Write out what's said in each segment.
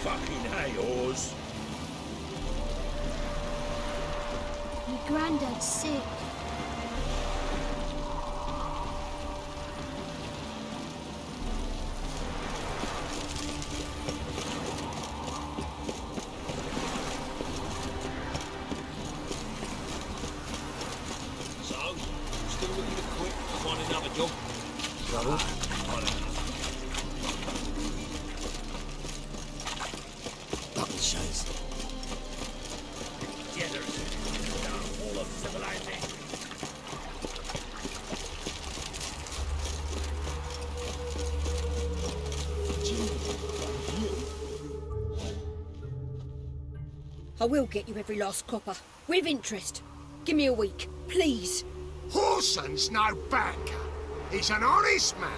Fucking hey, Oz. My granddad's sick. So, still looking to quit, find another job? Trouble? I don't know. Buckle shows. All of civilization. I will get you every last copper, with interest. Give me a week, please. Horson's no banker. He's an honest man.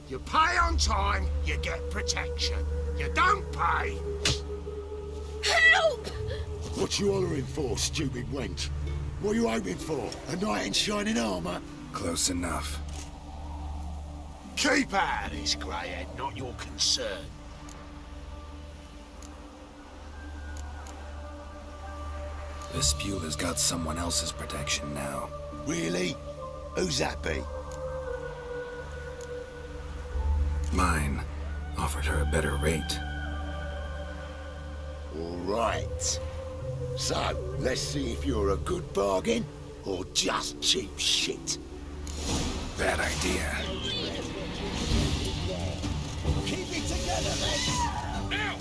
You pay on time, you get protection. You don't pay... Help! What you hollering for, stupid wench? What are you hoping for? A knight in shining armour? Close enough. Keep out of this, greyhead, not your concern. The Spewler's got someone else's protection now. Really? Who's that be? Mine. Offered her a better rate. All right. So, let's see if you're a good bargain or just cheap shit. Bad idea. Keep it together, lads! Now!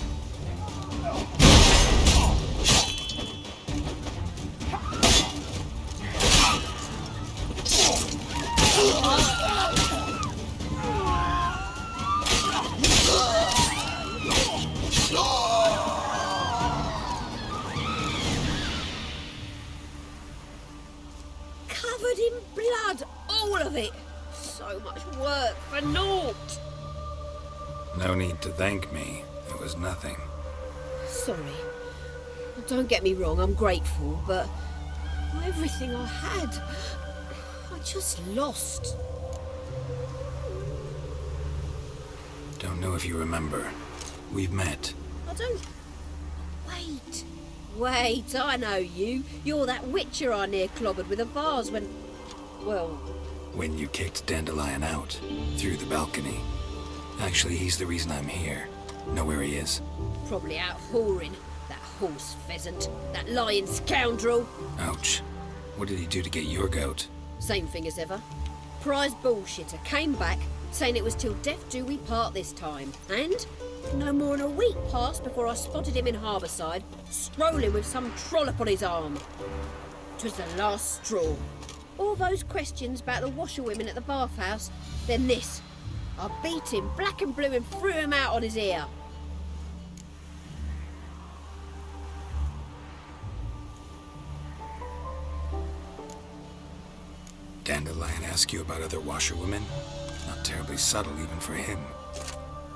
Covered in blood, all of it. So much work for naught. No need to thank me. It was nothing. Sorry. Don't get me wrong, I'm grateful, but everything I had, I just lost. Don't know if you remember. We've met. I don't... Wait, I know you. You're that witcher I near clobbered with a vase when... Well... When you kicked Dandelion out. Through the balcony. Actually, he's the reason I'm here. Know where he is? Probably out whoring. That horse pheasant. That lying scoundrel. Ouch. What did he do to get your goat? Same thing as ever. Prize bullshitter came back, saying it was till death do we part this time. And no more than a week passed before I spotted him in Harbourside, strolling with some trollop on his arm. 'Twas the last straw. All those questions about the washerwomen at the bathhouse, then this. I beat him black and blue and threw him out on his ear. Dandelion ask you about other washerwomen? Not terribly subtle even for him.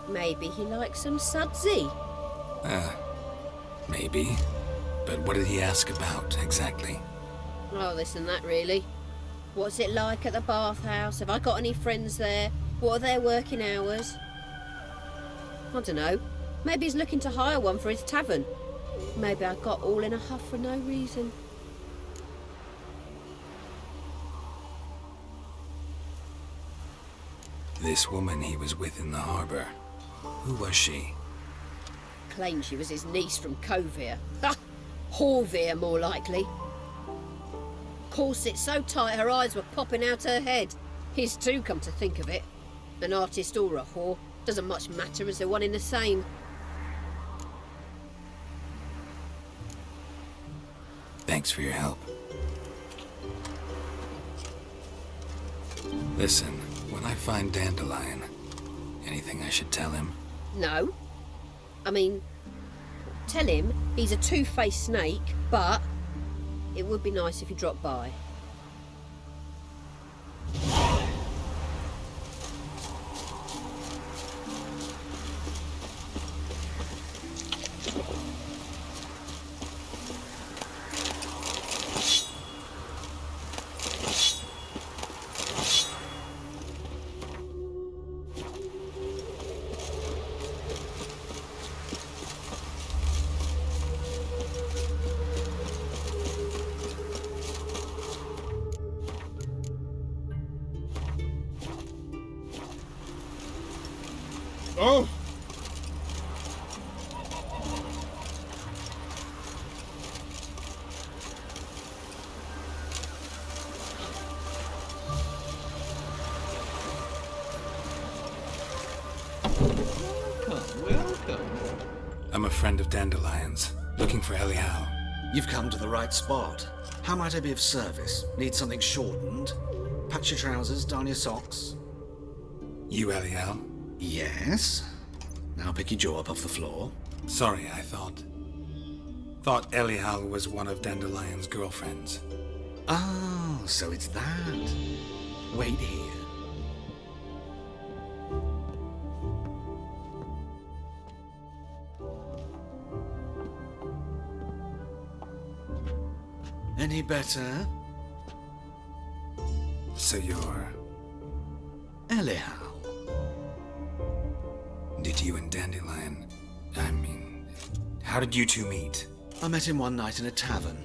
Maybe he likes some sudsy. Maybe. But what did he ask about, exactly? Oh, this and that, really. What's it like at the bathhouse? Have I got any friends there? What are their working hours? I don't know. Maybe he's looking to hire one for his tavern. Maybe I got all in a huff for no reason. This woman he was with in the harbour. Who was she? Claimed she was his niece from Covere. Ha! Horvere, more likely. Corset so tight her eyes were popping out her head. His too, come to think of it. An artist or a whore. Doesn't much matter as they're one in the same. Thanks for your help. Listen, when I find Dandelion, anything I should tell him? No. I mean, tell him he's a two-faced snake, but it would be nice if he dropped by. Oh! Welcome. I'm a friend of Dandelion's, looking for Elial. You've come to the right spot. How might I be of service? Need something shortened? Patch your trousers, darn your socks. You Elial? Yes. Now pick your jaw up off the floor. Sorry, I thought Elial was one of Dandelion's girlfriends. Oh, so it's that. Wait here. Any better? So you're... Elial. Did you and Dandelion... how did you two meet? I met him one night in a tavern.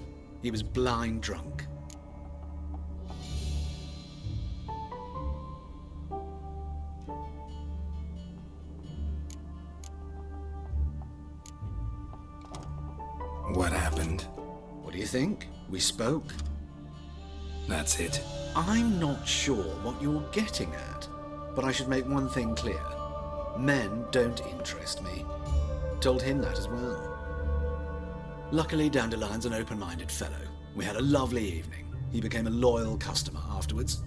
He was blind drunk. What happened? What do you think? We spoke. That's it. I'm not sure what you're getting at, but I should make one thing clear. Men don't interest me. Told him that as well. Luckily, Dandelion's an open-minded fellow. We had a lovely evening. He became a loyal customer afterwards.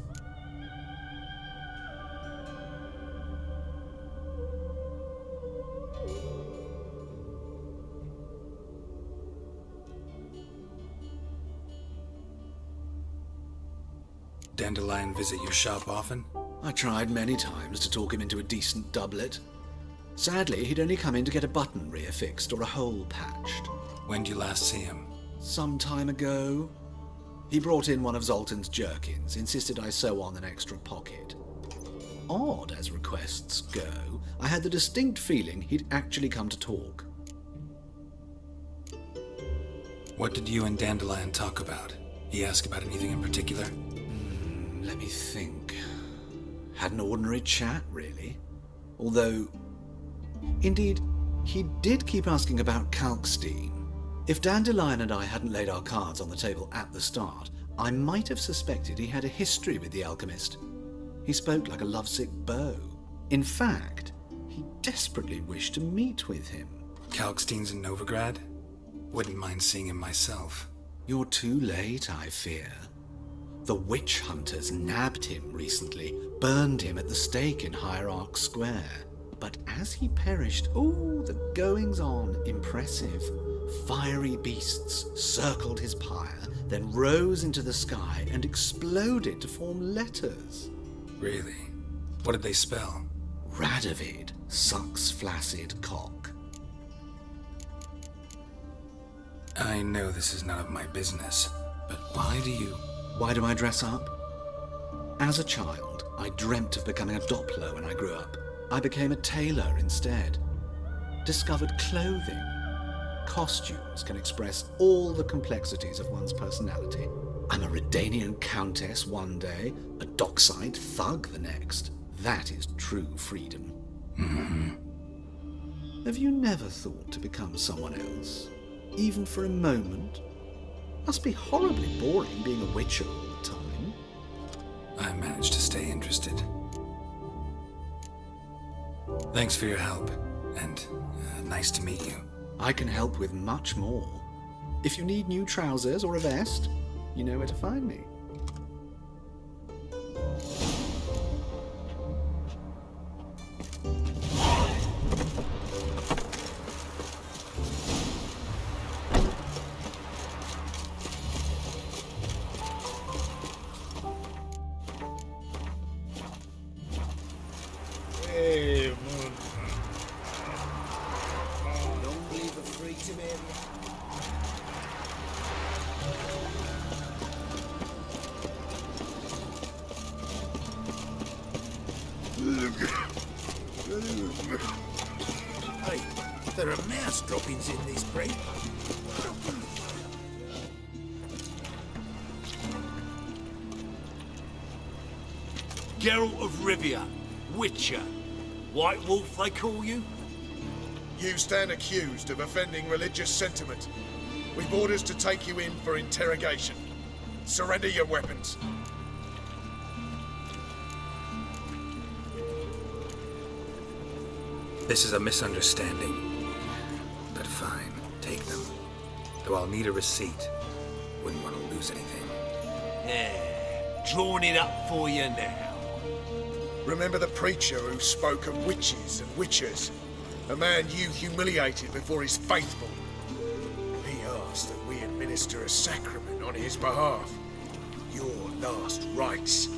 Dandelion visit your shop often? I tried many times to talk him into a decent doublet. Sadly, he'd only come in to get a button reaffixed or a hole patched. When did you last see him? Some time ago. He brought in one of Zoltan's jerkins, insisted I sew on an extra pocket. Odd as requests go, I had the distinct feeling he'd actually come to talk. What did you and Dandelion talk about? He asked about anything in particular? Let me think. Had an ordinary chat, really. Although, indeed, he did keep asking about Kalkstein. If Dandelion and I hadn't laid our cards on the table at the start, I might have suspected he had a history with the alchemist. He spoke like a lovesick beau. In fact, he desperately wished to meet with him. Kalkstein's in Novigrad? Wouldn't mind seeing him myself. You're too late, I fear. The witch hunters nabbed him recently, burned him at the stake in Hierarch Square. But as he perished, the goings-on, impressive. Fiery beasts circled his pyre, then rose into the sky and exploded to form letters. Really? What did they spell? Radovid sucks flaccid cock. I know this is none of my business, but Why do I dress up? As a child, I dreamt of becoming a Doppler when I grew up. I became a tailor instead. Discovered clothing. Costumes can express all the complexities of one's personality. I'm a Redanian countess one day, a dockside thug the next. That is true freedom. Mm-hmm. Have you never thought to become someone else? Even for a moment? Must be horribly boring being a witcher all the time. I managed to stay interested. Thanks for your help, and nice to meet you. I can help with much more. If you need new trousers or a vest, you know where to find me. Hey, there are mouse droppings in this break. Geralt of Rivia, Witcher. White Wolf, they call you? You stand accused of offending religious sentiment. We've orders to take you in for interrogation. Surrender your weapons. This is a misunderstanding. But fine, take them. Though I'll need a receipt. Wouldn't want to lose anything. Yeah, drawing it up for you now. Remember the preacher who spoke of witches and witchers? A man you humiliated before his faithful. He asked that we administer a sacrament on his behalf. Your last rites.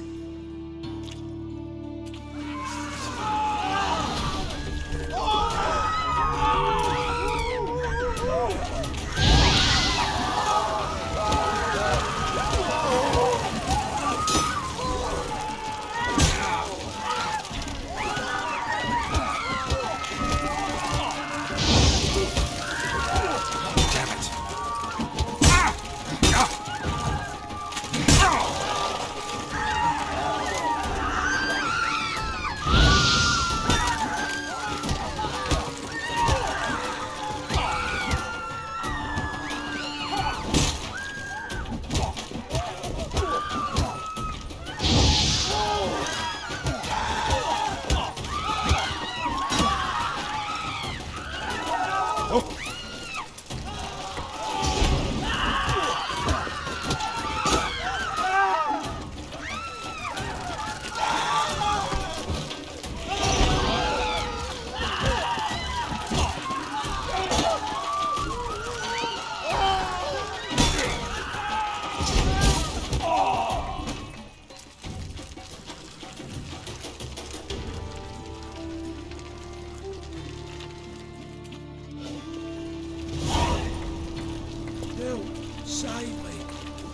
Save me.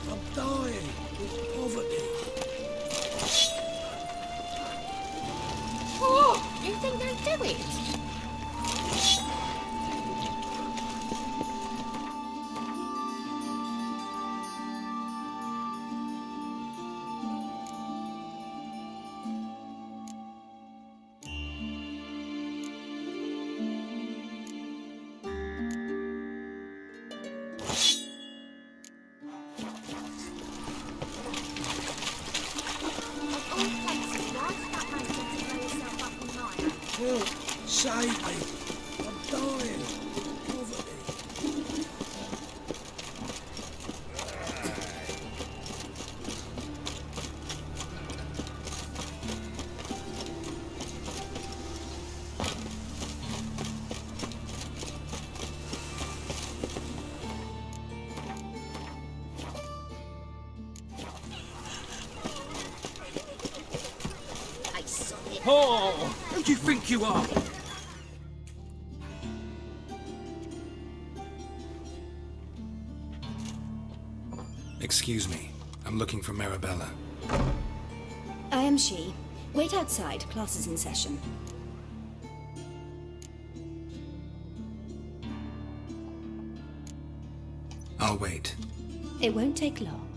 I'm dying with poverty. Oh, you think they'll do it? Save me. I'm dying with poverty. I saw it. Oh, who do you think you are? Excuse me. I'm looking for Marabella. I am she. Wait outside. Class is in session. I'll wait. It won't take long.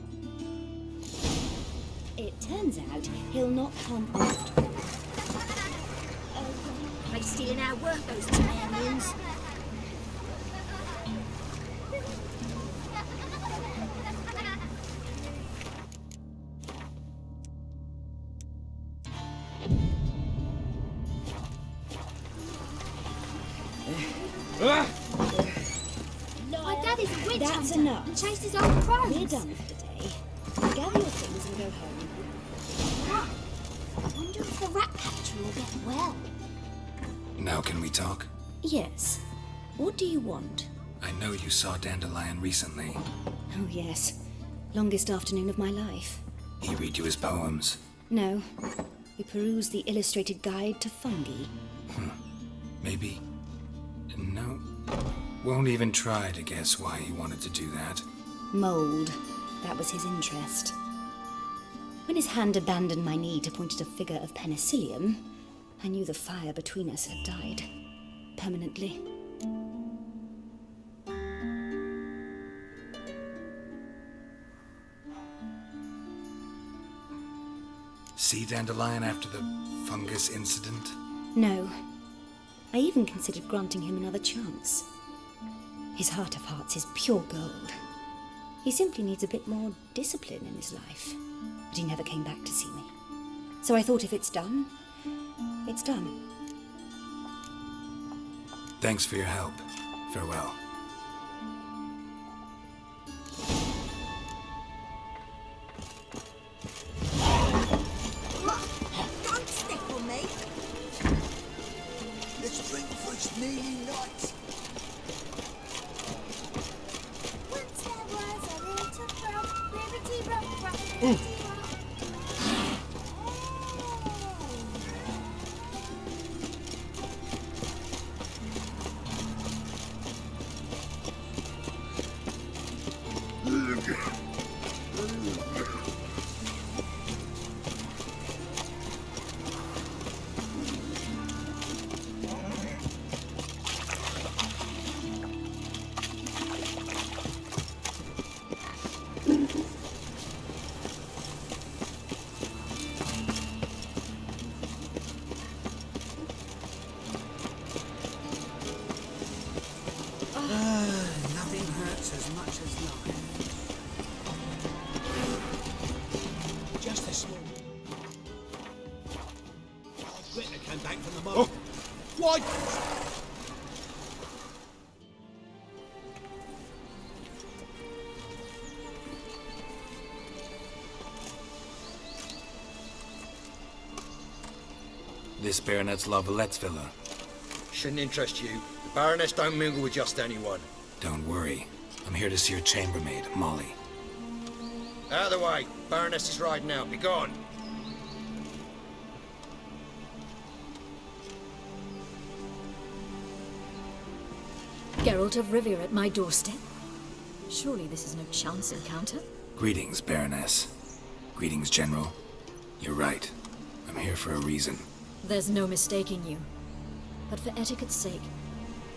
It turns out he'll not comprehend. They stealing our work, those Tamarians. My daddy's a witch That's hunter enough. and chased his old crones. We're done for the day. Gather your things and go home. I wonder if the rat catcher will get well. Now can we talk? Yes. What do you want? I know you saw Dandelion recently. Oh, yes. Longest afternoon of my life. He read you his poems. No. We perused the illustrated guide to fungi. Maybe. No. Won't even try to guess why he wanted to do that. Mold. That was his interest. When his hand abandoned my knee to point at a figure of penicillium, I knew the fire between us had died. Permanently. See Dandelion after the fungus incident? No. I even considered granting him another chance. His heart of hearts is pure gold. He simply needs a bit more discipline in his life. But he never came back to see me. So I thought if it's done, it's done. Thanks for your help. Farewell. Don't step on me! Let's drink for its nearly night. Once there was a little frog, ribbity rock, rock, ribbity rock. Nothing hurts as much as life. Just this morning. Ritter came back from the mob. Why? This Baronet's Lavalettes villa. Shouldn't interest you. The Baroness don't mingle with just anyone. Don't worry. I'm here to see your chambermaid, Molly. Out of the way. Baroness is riding out. Be gone. Geralt of Rivia at my doorstep? Surely this is no chance encounter? Greetings, Baroness. Greetings, General. You're right. I'm here for a reason. There's no mistaking you. But for etiquette's sake,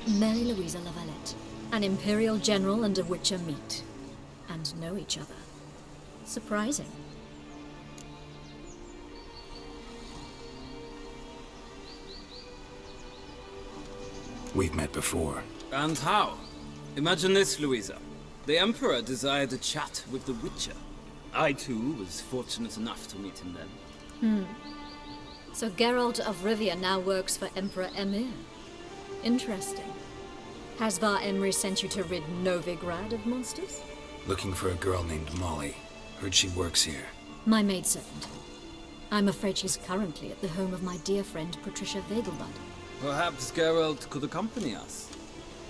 Mary Louisa Lavalette, an Imperial General and a Witcher meet, and know each other. Surprising. We've met before. And how? Imagine this, Louisa. The Emperor desired a chat with the Witcher. I, too, was fortunate enough to meet him then. So Geralt of Rivia now works for Emperor Emir. Interesting. Has Var Emry sent you to rid Novigrad of monsters? Looking for a girl named Molly. Heard she works here. My maidservant. I'm afraid she's currently at the home of my dear friend Patricia Vegelbud. Perhaps Geralt could accompany us.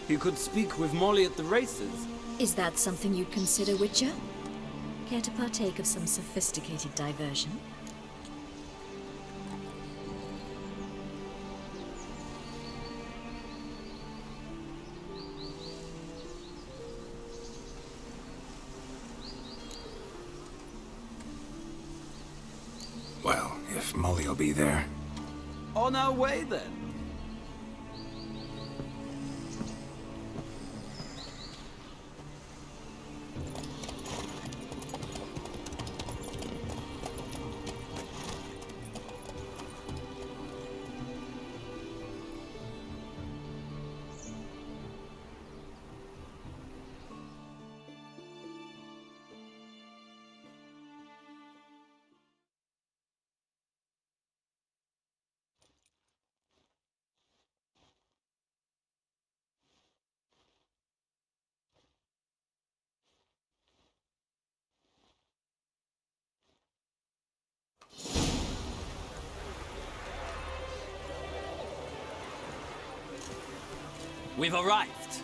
He could speak with Molly at the races. Is that something you'd consider, Witcher? Care to partake of some sophisticated diversion? Well, if Molly'll be there. On our way, then. We've arrived.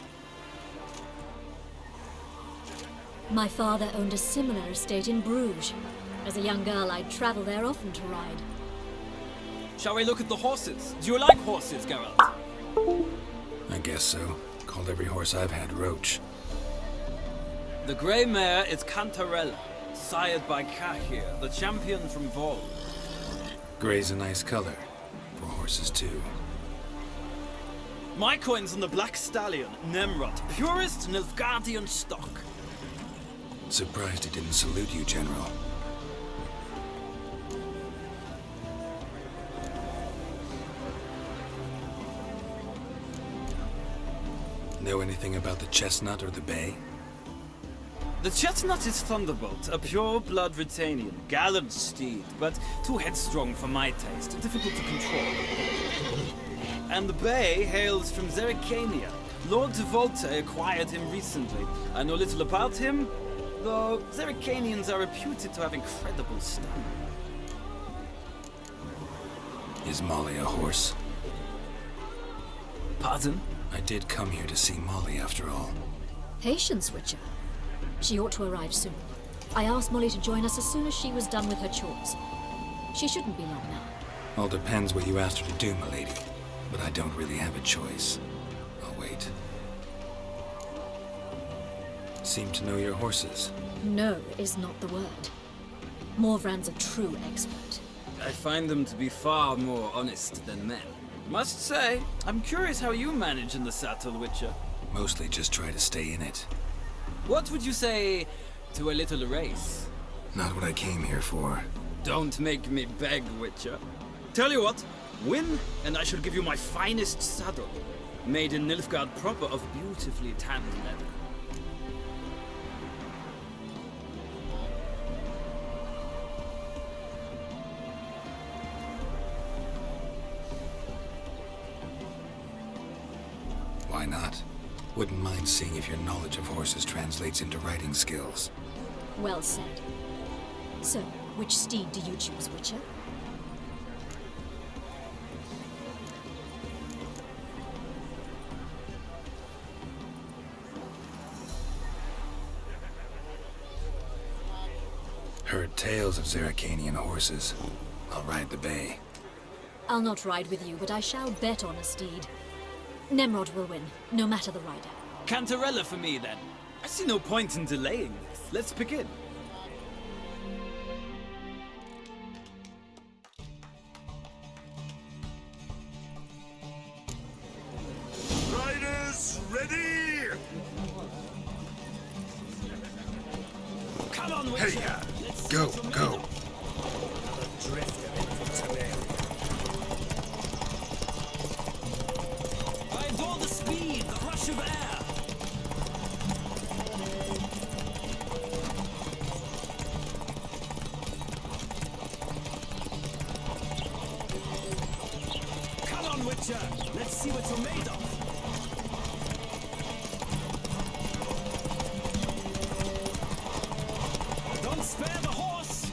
My father owned a similar estate in Bruges. As a young girl, I'd travel there often to ride. Shall we look at the horses? Do you like horses, Geralt? I guess so. Called every horse I've had Roach. The grey mare is Cantarella, sired by Cahir, the champion from Vol. Grey's a nice color. For horses, too. My coin's on the Black Stallion, Nemrod, purest Nilfgaardian stock. Surprised he didn't salute you, General. Know anything about the chestnut or the bay? The chestnut is Thunderbolt, a pure-blood Retanian, gallant steed, but too headstrong for my taste, difficult to control. And the bay hails from Zerrikania. Lord de Volta acquired him recently. I know little about him, though Zerrikanians are reputed to have incredible stamina. Is Molly a horse? Pardon? I did come here to see Molly, after all. Patience, Witcher. She ought to arrive soon. I asked Molly to join us as soon as she was done with her chores. She shouldn't be long now. All depends what you asked her to do, milady. But I don't really have a choice. I'll wait. Seem to know your horses. No is not the word. Morvran's a true expert. I find them to be far more honest than men. Must say, I'm curious how you manage in the saddle, Witcher. Mostly just try to stay in it. What would you say to a little race? Not what I came here for. Don't make me beg, Witcher. Tell you what, win, and I shall give you my finest saddle. Made in Nilfgaard proper of beautifully tanned leather. Why not? Wouldn't mind seeing if your knowledge of horses translates into riding skills. Well said. So, which steed do you choose, Witcher? Heard tales of Zerrikanian horses. I'll ride the bay. I'll not ride with you, but I shall bet on a steed. Nemrod will win, no matter the rider. Cantarella for me, then. I see no point in delaying this. Let's begin. Riders, ready! Come on, Witcher! Hey, go, go! I adore the speed, the rush of air! Come on, Witcher! Let's see what you're made of! Don't spare the horse!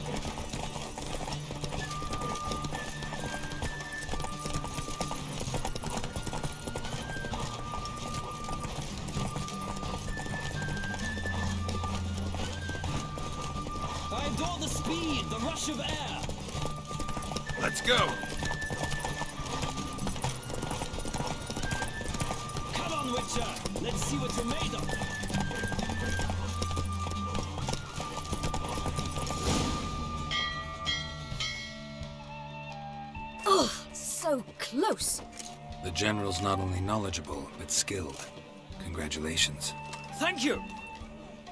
I adore the speed, the rush of air! Let's go! Come on, Witcher! Let's see what you're made of! Oh, so close! The General's not only knowledgeable, but skilled. Congratulations. Thank you!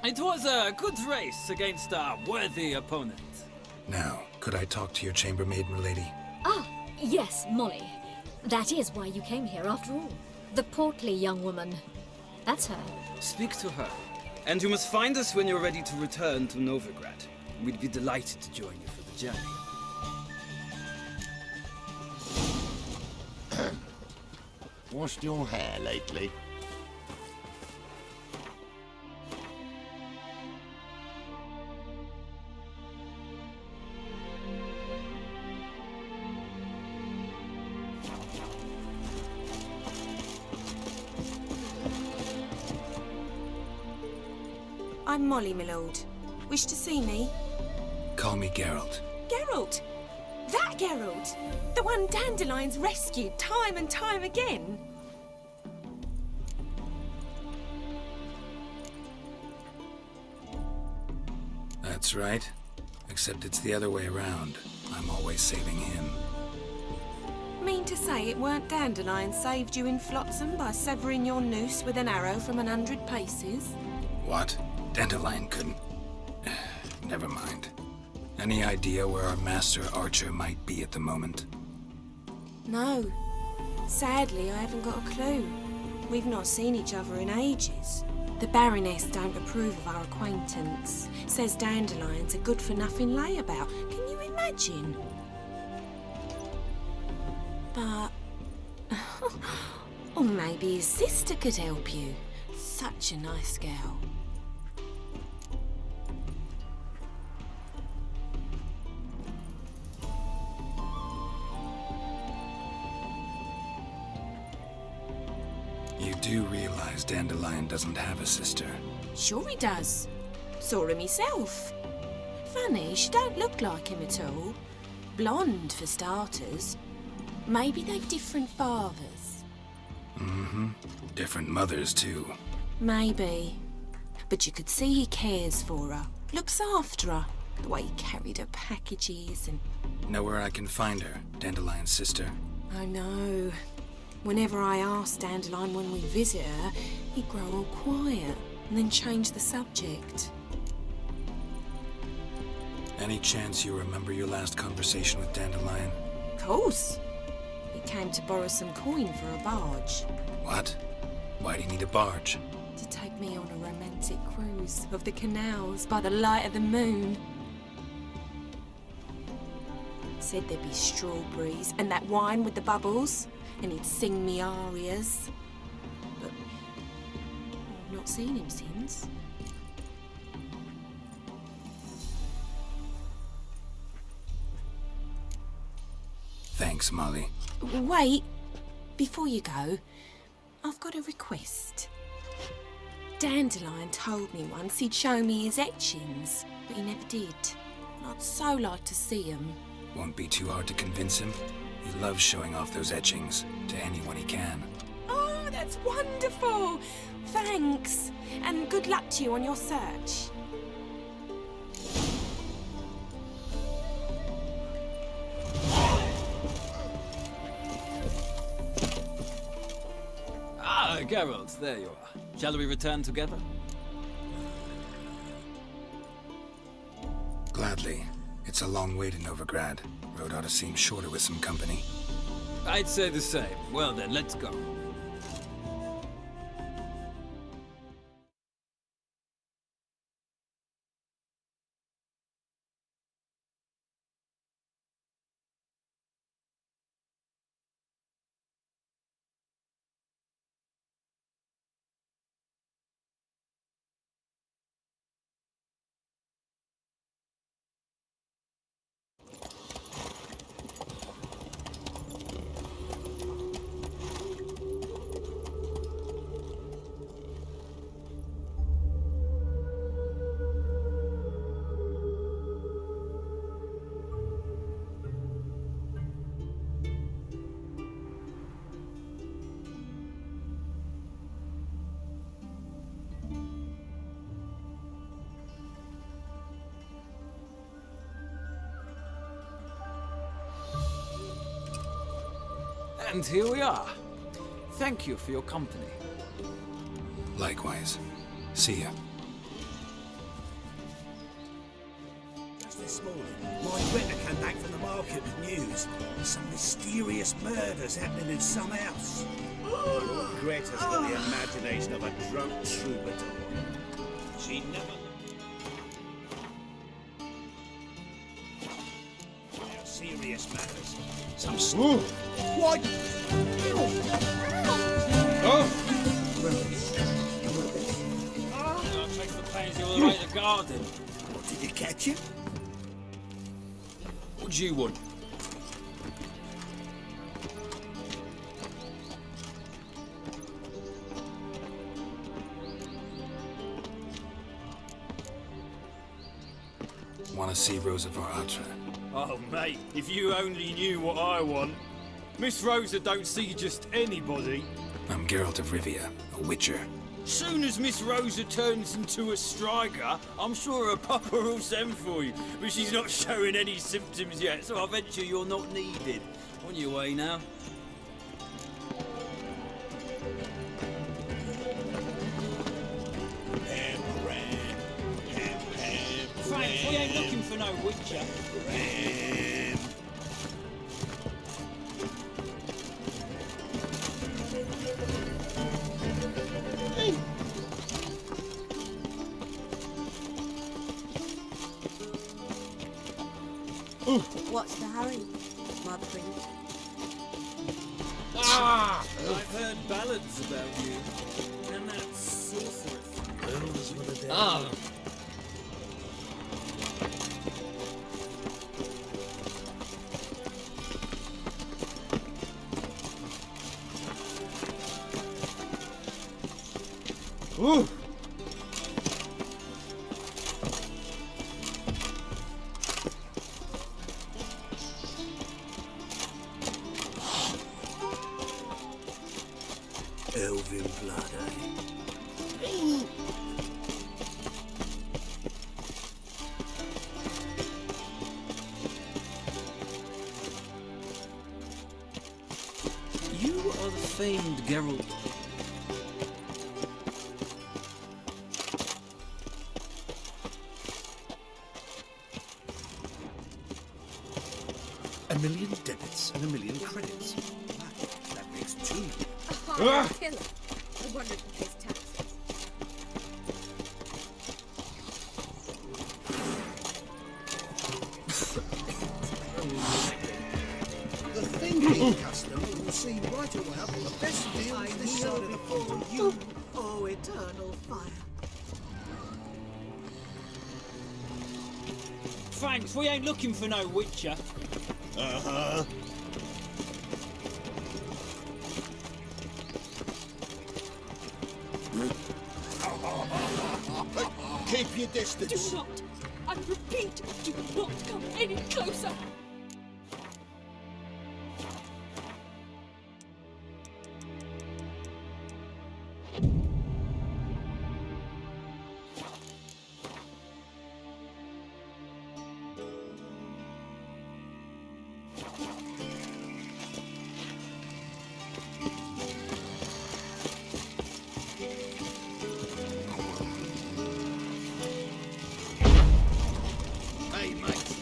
It was a good race against a worthy opponent. Now, could I talk to your chambermaid, milady? Ah, yes, Molly. That is why you came here after all. The portly young woman. That's her. Speak to her. And you must find us when you're ready to return to Novigrad. We'd be delighted to join you for the journey. Washed your hair lately? I'm Molly, my lord. Wish to see me? Call me Geralt. Geralt! That Geralt! The one Dandelion's rescued time and time again! That's right. Except it's the other way around. I'm always saving him. Mean to say it weren't Dandelion saved you in Flotsam by severing your noose with an arrow from 100 paces? What? Dandelion couldn't... Never mind. Any idea where our master archer might be at the moment? No. Sadly, I haven't got a clue. We've not seen each other in ages. The Baroness don't approve of our acquaintance. Says dandelions are good for nothing layabout. Can you imagine? But... or maybe his sister could help you. Such a nice girl. You do realize Dandelion doesn't have a sister? Sure he does. Saw him himself. Funny, she don't look like him at all. Blonde, for starters. Maybe they've different fathers. Mm-hmm. Different mothers, too. Maybe. But you could see he cares for her. Looks after her. The way he carried her packages and... Know where I can find her, Dandelion's sister? I know. Whenever I asked Dandelion when we visit her, he'd grow all quiet and then change the subject. Any chance you remember your last conversation with Dandelion? Of course. He came to borrow some coin for a barge. What? Why do you need a barge? To take me on a romantic cruise of the canals by the light of the moon. Said there'd be strawberries and that wine with the bubbles, and he'd sing me arias. But I've not seen him since. Thanks, Molly. Wait, before you go, I've got a request. Dandelion told me once he'd show me his etchings, but he never did. I'd so like to see them. Won't be too hard to convince him. He loves showing off those etchings to anyone he can. Oh, that's wonderful! Thanks, and good luck to you on your search. Ah, Geralt, there you are. Shall we return together? Gladly. It's a long way to Novigrad. Road ought to seem shorter with some company. I'd say the same. Well then, let's go. And here we are. Thank you for your company. Likewise. See ya. Just this morning, my Greta came back from the market with news. Some mysterious murders happening in some house. Greta's got the imagination of a drunk troubadour. She never... Now, serious matters. Some... What? I'll take the pansy all the way to the garden. What, did you catch it? What do you want? Want to see Rosa Varatra? Oh, mate, if you only knew what I want. Miss Rosa don't see just anybody. I'm Geralt of Rivia, a witcher. Soon as Miss Rosa turns into a striker, I'm sure her papa will send for you. But she's not showing any symptoms yet, so I venture you're not needed. On your way now. Frank, we ain't looking for no witcher. What's the hurry, my prince? I've heard ballads about you. And that sorceress. Ooh. Elven blood, eh? You are the famed Geralt. A million debits and a million credits. That makes 2. Oh, killer. I wonder if he pays taxes. The thinking customer will see right away up the best deals this side of the pond. You, oh, eternal fire. Thanks, we ain't looking for no witcher. Uh-huh. Keep your distance. Do not, I repeat, do not come any closer. Hey, mate.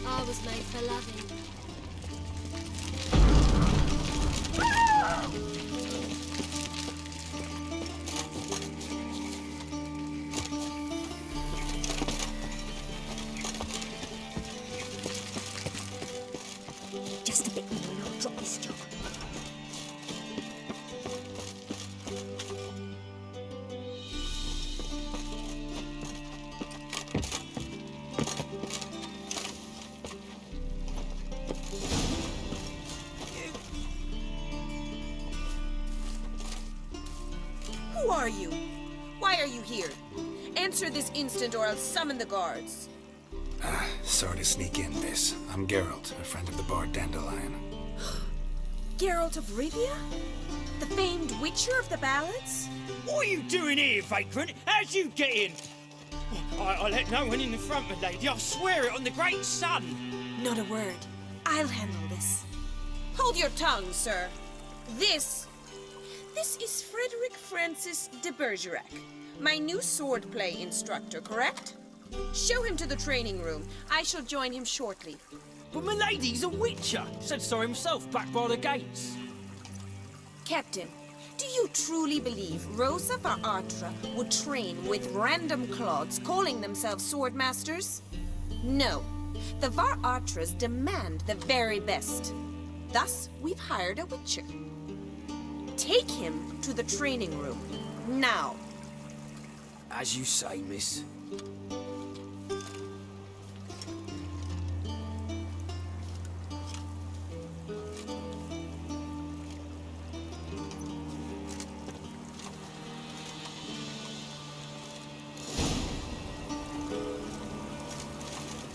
I was made for loving. Just a bit more and I'll drop this job. Who are you? Why are you here? Answer this instant or I'll summon the guards. Sorry to sneak in, miss. I'm Geralt, a friend of the bard Dandelion. Geralt of Rivia? The famed witcher of the ballads? What are you doing here, vagrant? How'd you get in? I let no one in the front, my lady. I swear it on the great sun. Not a word. I'll handle this. Hold your tongue, sir. This is Frederick Francis de Bergerac, my new swordplay instructor, correct? Show him to the training room. I shall join him shortly. But my lady's a witcher. Said so himself back by the gates. Captain, do you truly believe Rosa Varatra would train with random clods calling themselves swordmasters? No. The Varatras demand the very best. Thus, we've hired a witcher. Take him to the training room. Now. As you say, miss.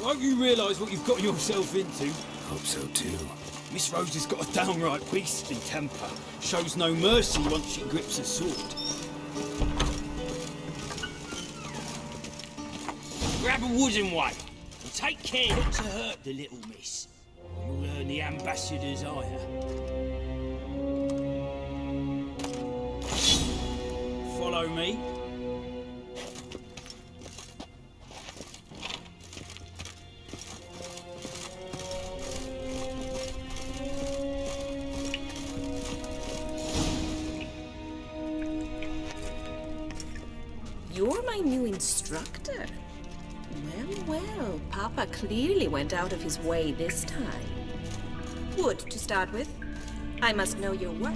Won't you realise what you've got yourself into? Hope so too. Miss Rose has got a downright beastly temper. Shows no mercy once she grips a sword. Grab a wooden one and take care not to hurt the little miss. Or you'll earn the ambassador's ire. Follow me. instructor? Well, Papa clearly went out of his way this time. Wood, to start with. I must know your worth.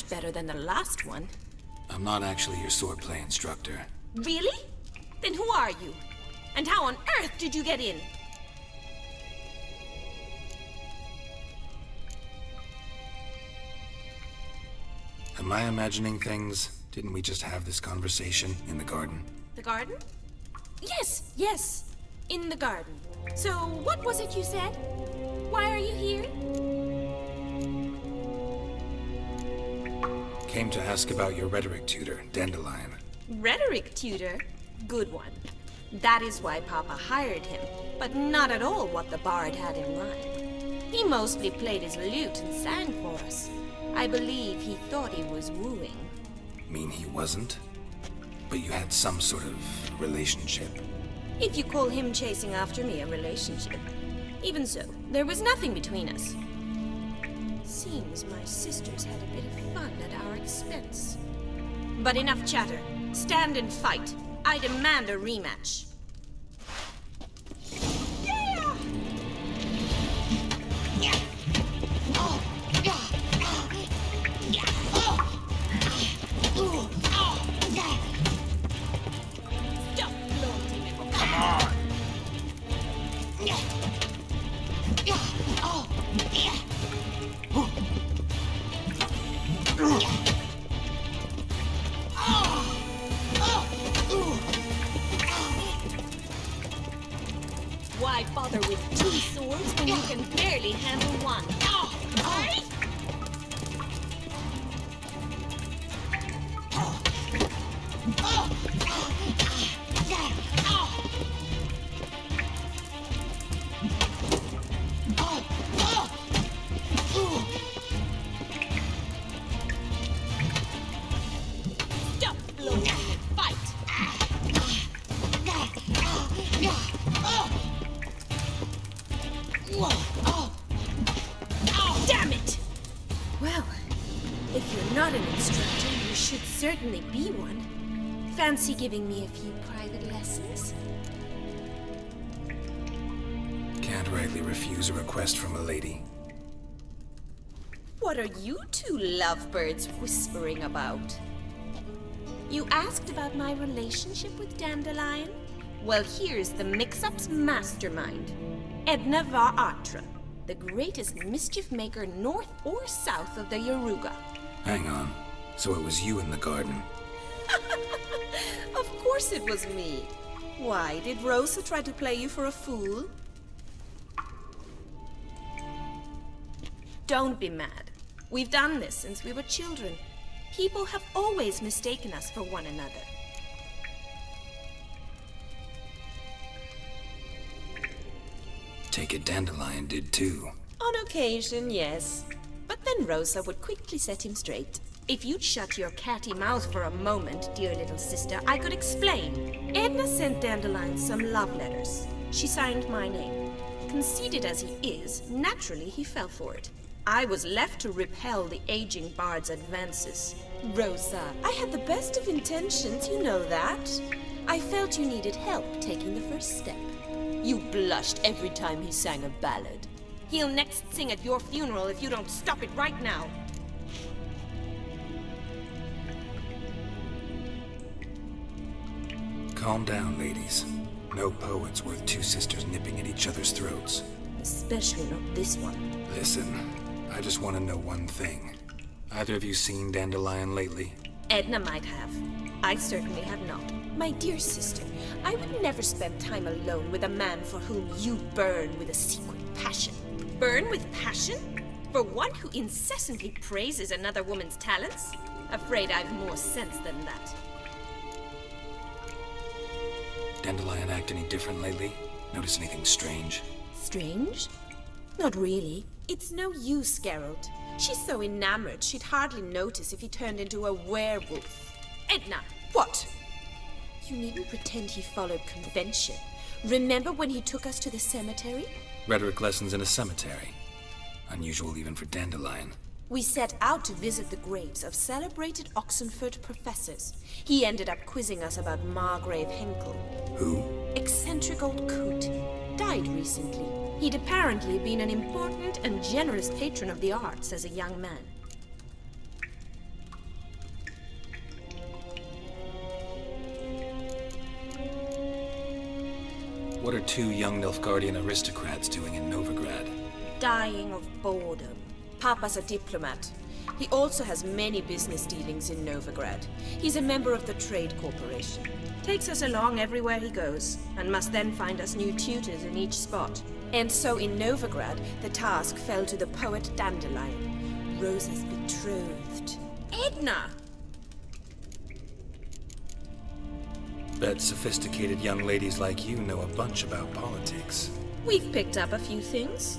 Better than the last one. I'm not actually your swordplay instructor. Really? Then who are you? And how on earth did you get in? Am I imagining things? Didn't we just have this conversation in the garden? The garden? Yes. In the garden. So, what was it you said? Why are you here? Came to ask about your rhetoric tutor, Dandelion. Rhetoric tutor? Good one. That is why Papa hired him, but not at all what the bard had in mind. He mostly played his lute and sang for us. I believe he thought he was wooing. Mean he wasn't? But you had some sort of relationship. If you call him chasing after me a relationship. Even so, there was nothing between us. Seems my sisters had a bit of fun at our expense. But enough chatter. Stand and fight. I demand a rematch. Why bother with two swords when you can barely handle one? Right? Stop floating and fight! Damn it! Well, if you're not an instructor, you should certainly be one. Fancy giving me a few private lessons? Can't rightly refuse a request from a lady. What are you two lovebirds whispering about? You asked about my relationship with Dandelion? Well, here's the mix-up's mastermind. Edna Va'atra, the greatest mischief maker north or south of the Yaruga. Hang on. So it was you in the garden? Of course it was me. Why, did Rosa try to play you for a fool? Don't be mad. We've done this since we were children. People have always mistaken us for one another. Take it Dandelion did too. On occasion, yes. But then Rosa would quickly set him straight. If you'd shut your catty mouth for a moment, dear little sister, I could explain. Edna sent Dandelion some love letters. She signed my name. Conceited as he is, naturally he fell for it. I was left to repel the aging bard's advances. Rosa, I had the best of intentions, you know that. I felt you needed help taking the first step. You blushed every time he sang a ballad. He'll next sing at your funeral if you don't stop it right now. Calm down, ladies. No poet's worth two sisters nipping at each other's throats. Especially not this one. Listen, I just want to know one thing. Either of you seen Dandelion lately? Edna might have. I certainly have not. My dear sister, I would never spend time alone with a man for whom you burn with a secret passion. Burn with passion? For one who incessantly praises another woman's talents? Afraid I've more sense than that. Dandelion act any different lately? Notice anything strange? Strange? Not really. It's no use, Geralt. She's so enamored she'd hardly notice if he turned into a werewolf. Edna, what? You needn't pretend he followed convention. Remember when he took us to the cemetery? Rhetoric lessons in a cemetery. Unusual even for Dandelion. We set out to visit the graves of celebrated Oxenford professors. He ended up quizzing us about Margrave Henkel. Who? Eccentric old coot. Died recently. He'd apparently been an important and generous patron of the arts as a young man. What are two young Nilfgaardian aristocrats doing in Novigrad? Dying of boredom. Papa's a diplomat. He also has many business dealings in Novigrad. He's a member of the Trade Corporation. Takes us along everywhere he goes, and must then find us new tutors in each spot. And so in Novigrad, the task fell to the poet Dandelion, Rosa's betrothed. Edna! Bet sophisticated young ladies like you know a bunch about politics. We've picked up a few things.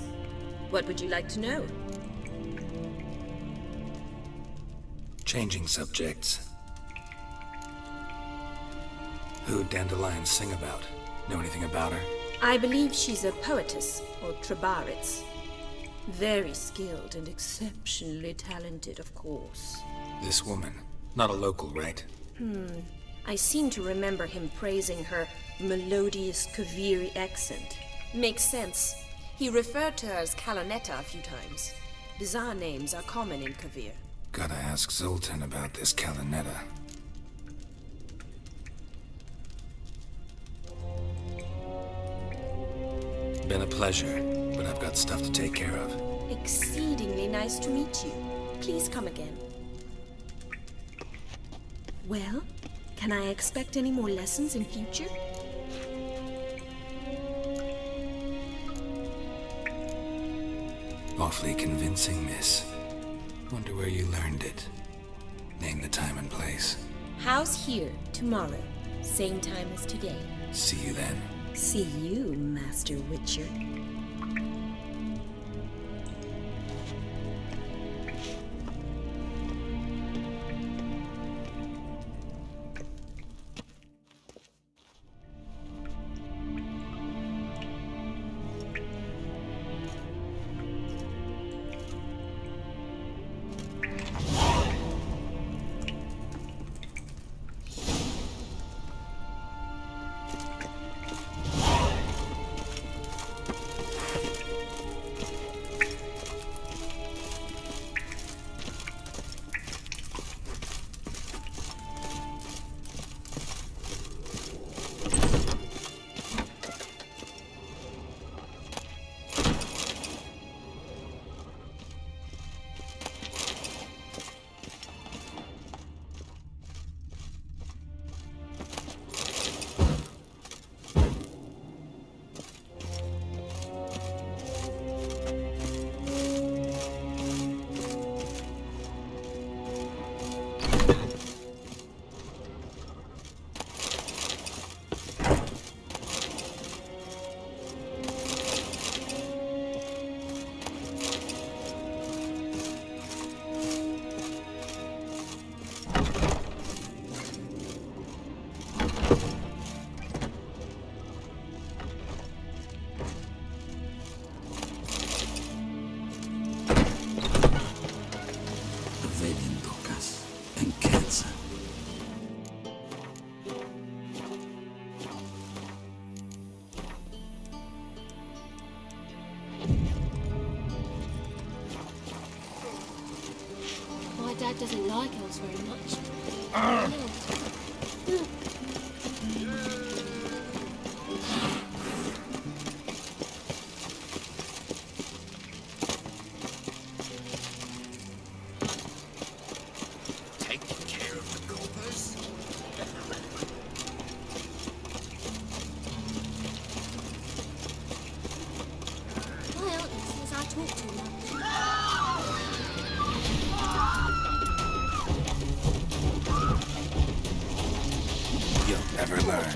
What would you like to know? Changing subjects. Who'd Dandelion sing about? Know anything about her? I believe she's a poetess, or Trebaritz. Very skilled and exceptionally talented, of course. This woman. Not a local, right? I seem to remember him praising her melodious Kaviri accent. Makes sense. He referred to her as Kalonetta a few times. Bizarre names are common in Kavir. Gotta ask Zoltan about this Kalonetta. Been a pleasure, but I've got stuff to take care of. Exceedingly nice to meet you. Please come again. Well, can I expect any more lessons in future? Awfully convincing, miss. Wonder where you learned it. Name the time and place. House here, tomorrow. Same time as today. See you then. See you, Master Witcher. Dad doesn't like elves very much. talk to him. You'll never learn.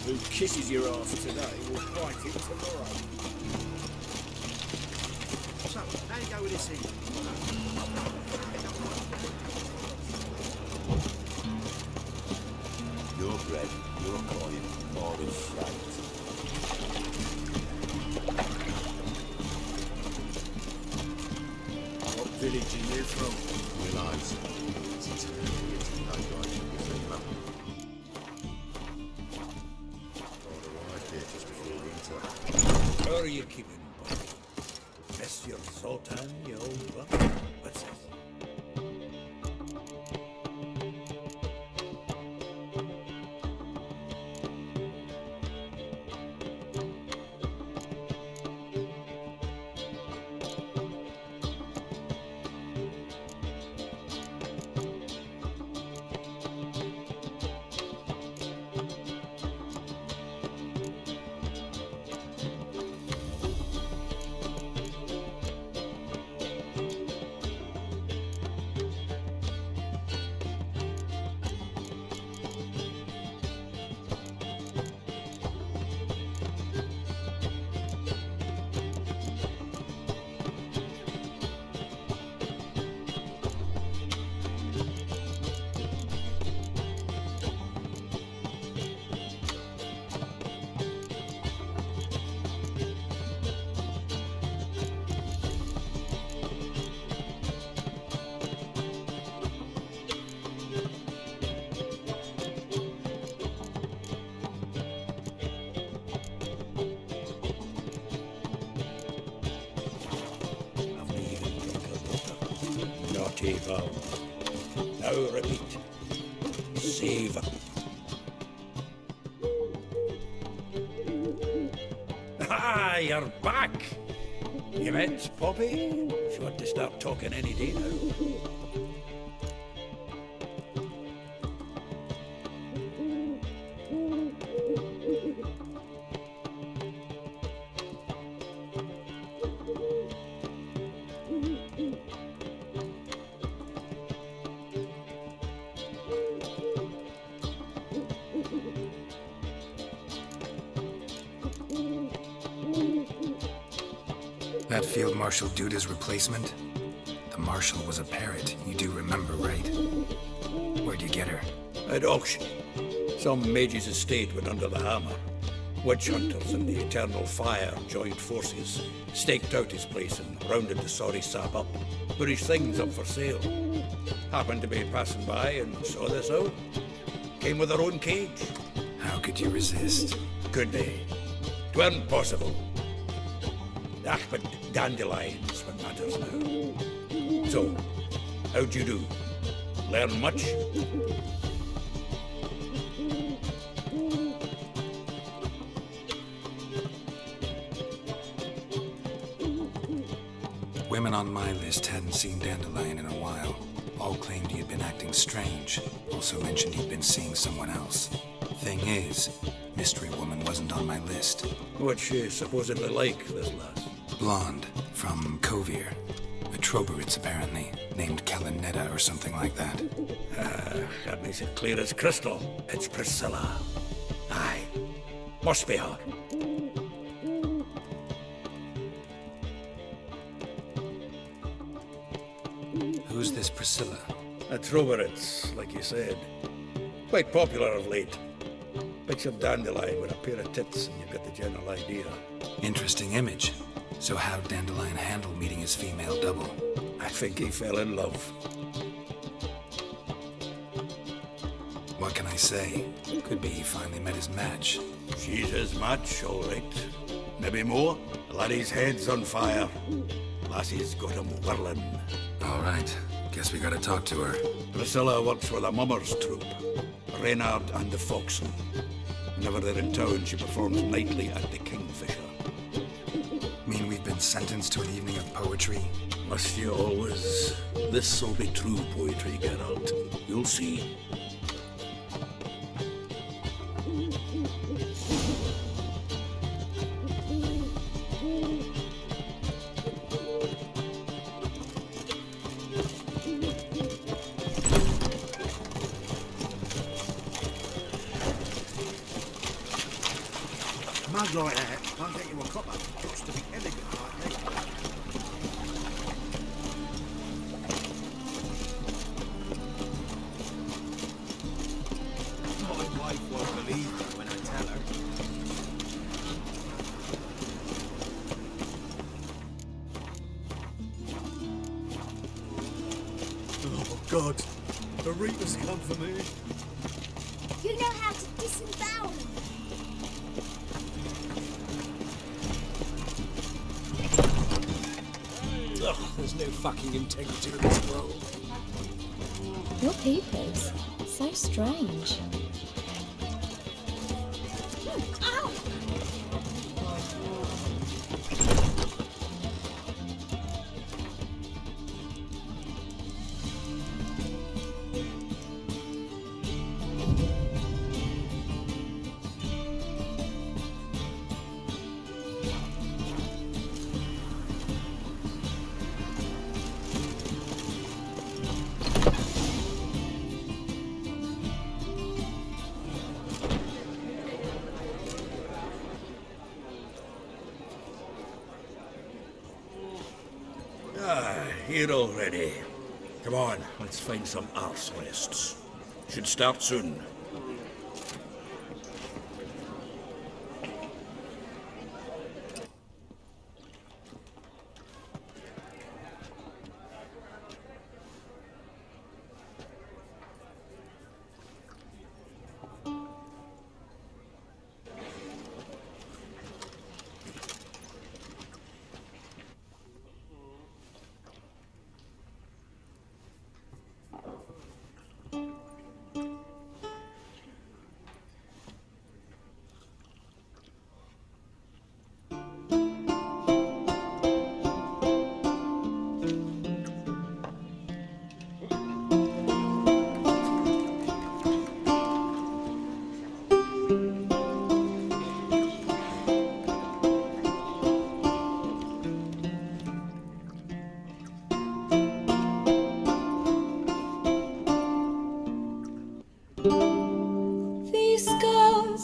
Who kisses your ass today will fight it tomorrow. So, how do you go with this thing? Your bread, your coin, all is shite. What village are you from? Realize it's no right to give them up. Arrived here just before winter. Where are you keeping, buddy? That's your sultan, you old buck? What's this? Save. Now repeat. Save. Ah, you're back. You met Poppy? She want to start talking any day now. That Field Marshal Duda's replacement? The Marshal was a parrot, you do remember, right? Where'd you get her? At auction. Some mage's estate went under the hammer. Witch hunters and the Eternal Fire joined forces, staked out his place and rounded the sorry sap up. Put his things up for sale. Happened to be passing by and saw this out. Came with her own cage. How could you resist? Could they? 'Tweren't possible. Ah, but dandelions what matters now. So, how'd you do? Learn much? Women on my list hadn't seen Dandelion in a while. All claimed he had been acting strange. Also mentioned he'd been seeing someone else. Thing is, Mystery Woman wasn't on my list. What's she supposedly like, this lass? Blonde, from Kovir. A Troberitz, apparently, named Kalinetta or something like that. That makes it clear as crystal. It's Priscilla. Aye. Must be her. Who's this Priscilla? A Troberitz, like you said. Quite popular of late. Picture Dandelion with a pair of tits and you've got the general idea. Interesting image. So how'd Dandelion handle meeting his female double? I think he fell in love. What can I say? Could be he finally met his match. She's his match, all right. Maybe more. The laddie's head's on fire. Lassie's got him whirling. All right. Guess we gotta talk to her. Priscilla works for the Mummers troupe. Reynard and the Foxen. Whenever they're in town, she performs nightly at the Kingfisher. Mean we've been sentenced to an evening of poetry? Must you always? This'll be true poetry, Geralt. You'll see. Mug like that can't get you a copper. It's to be elegant like me. My wife won't believe me when I tell her. Oh, God. The Reapers come for me. You know how to disembowel them. Ugh, there's no fucking integrity in this world. Your peepers. So strange. Ow! Here already. Come on, let's find some arse rests. Should start soon.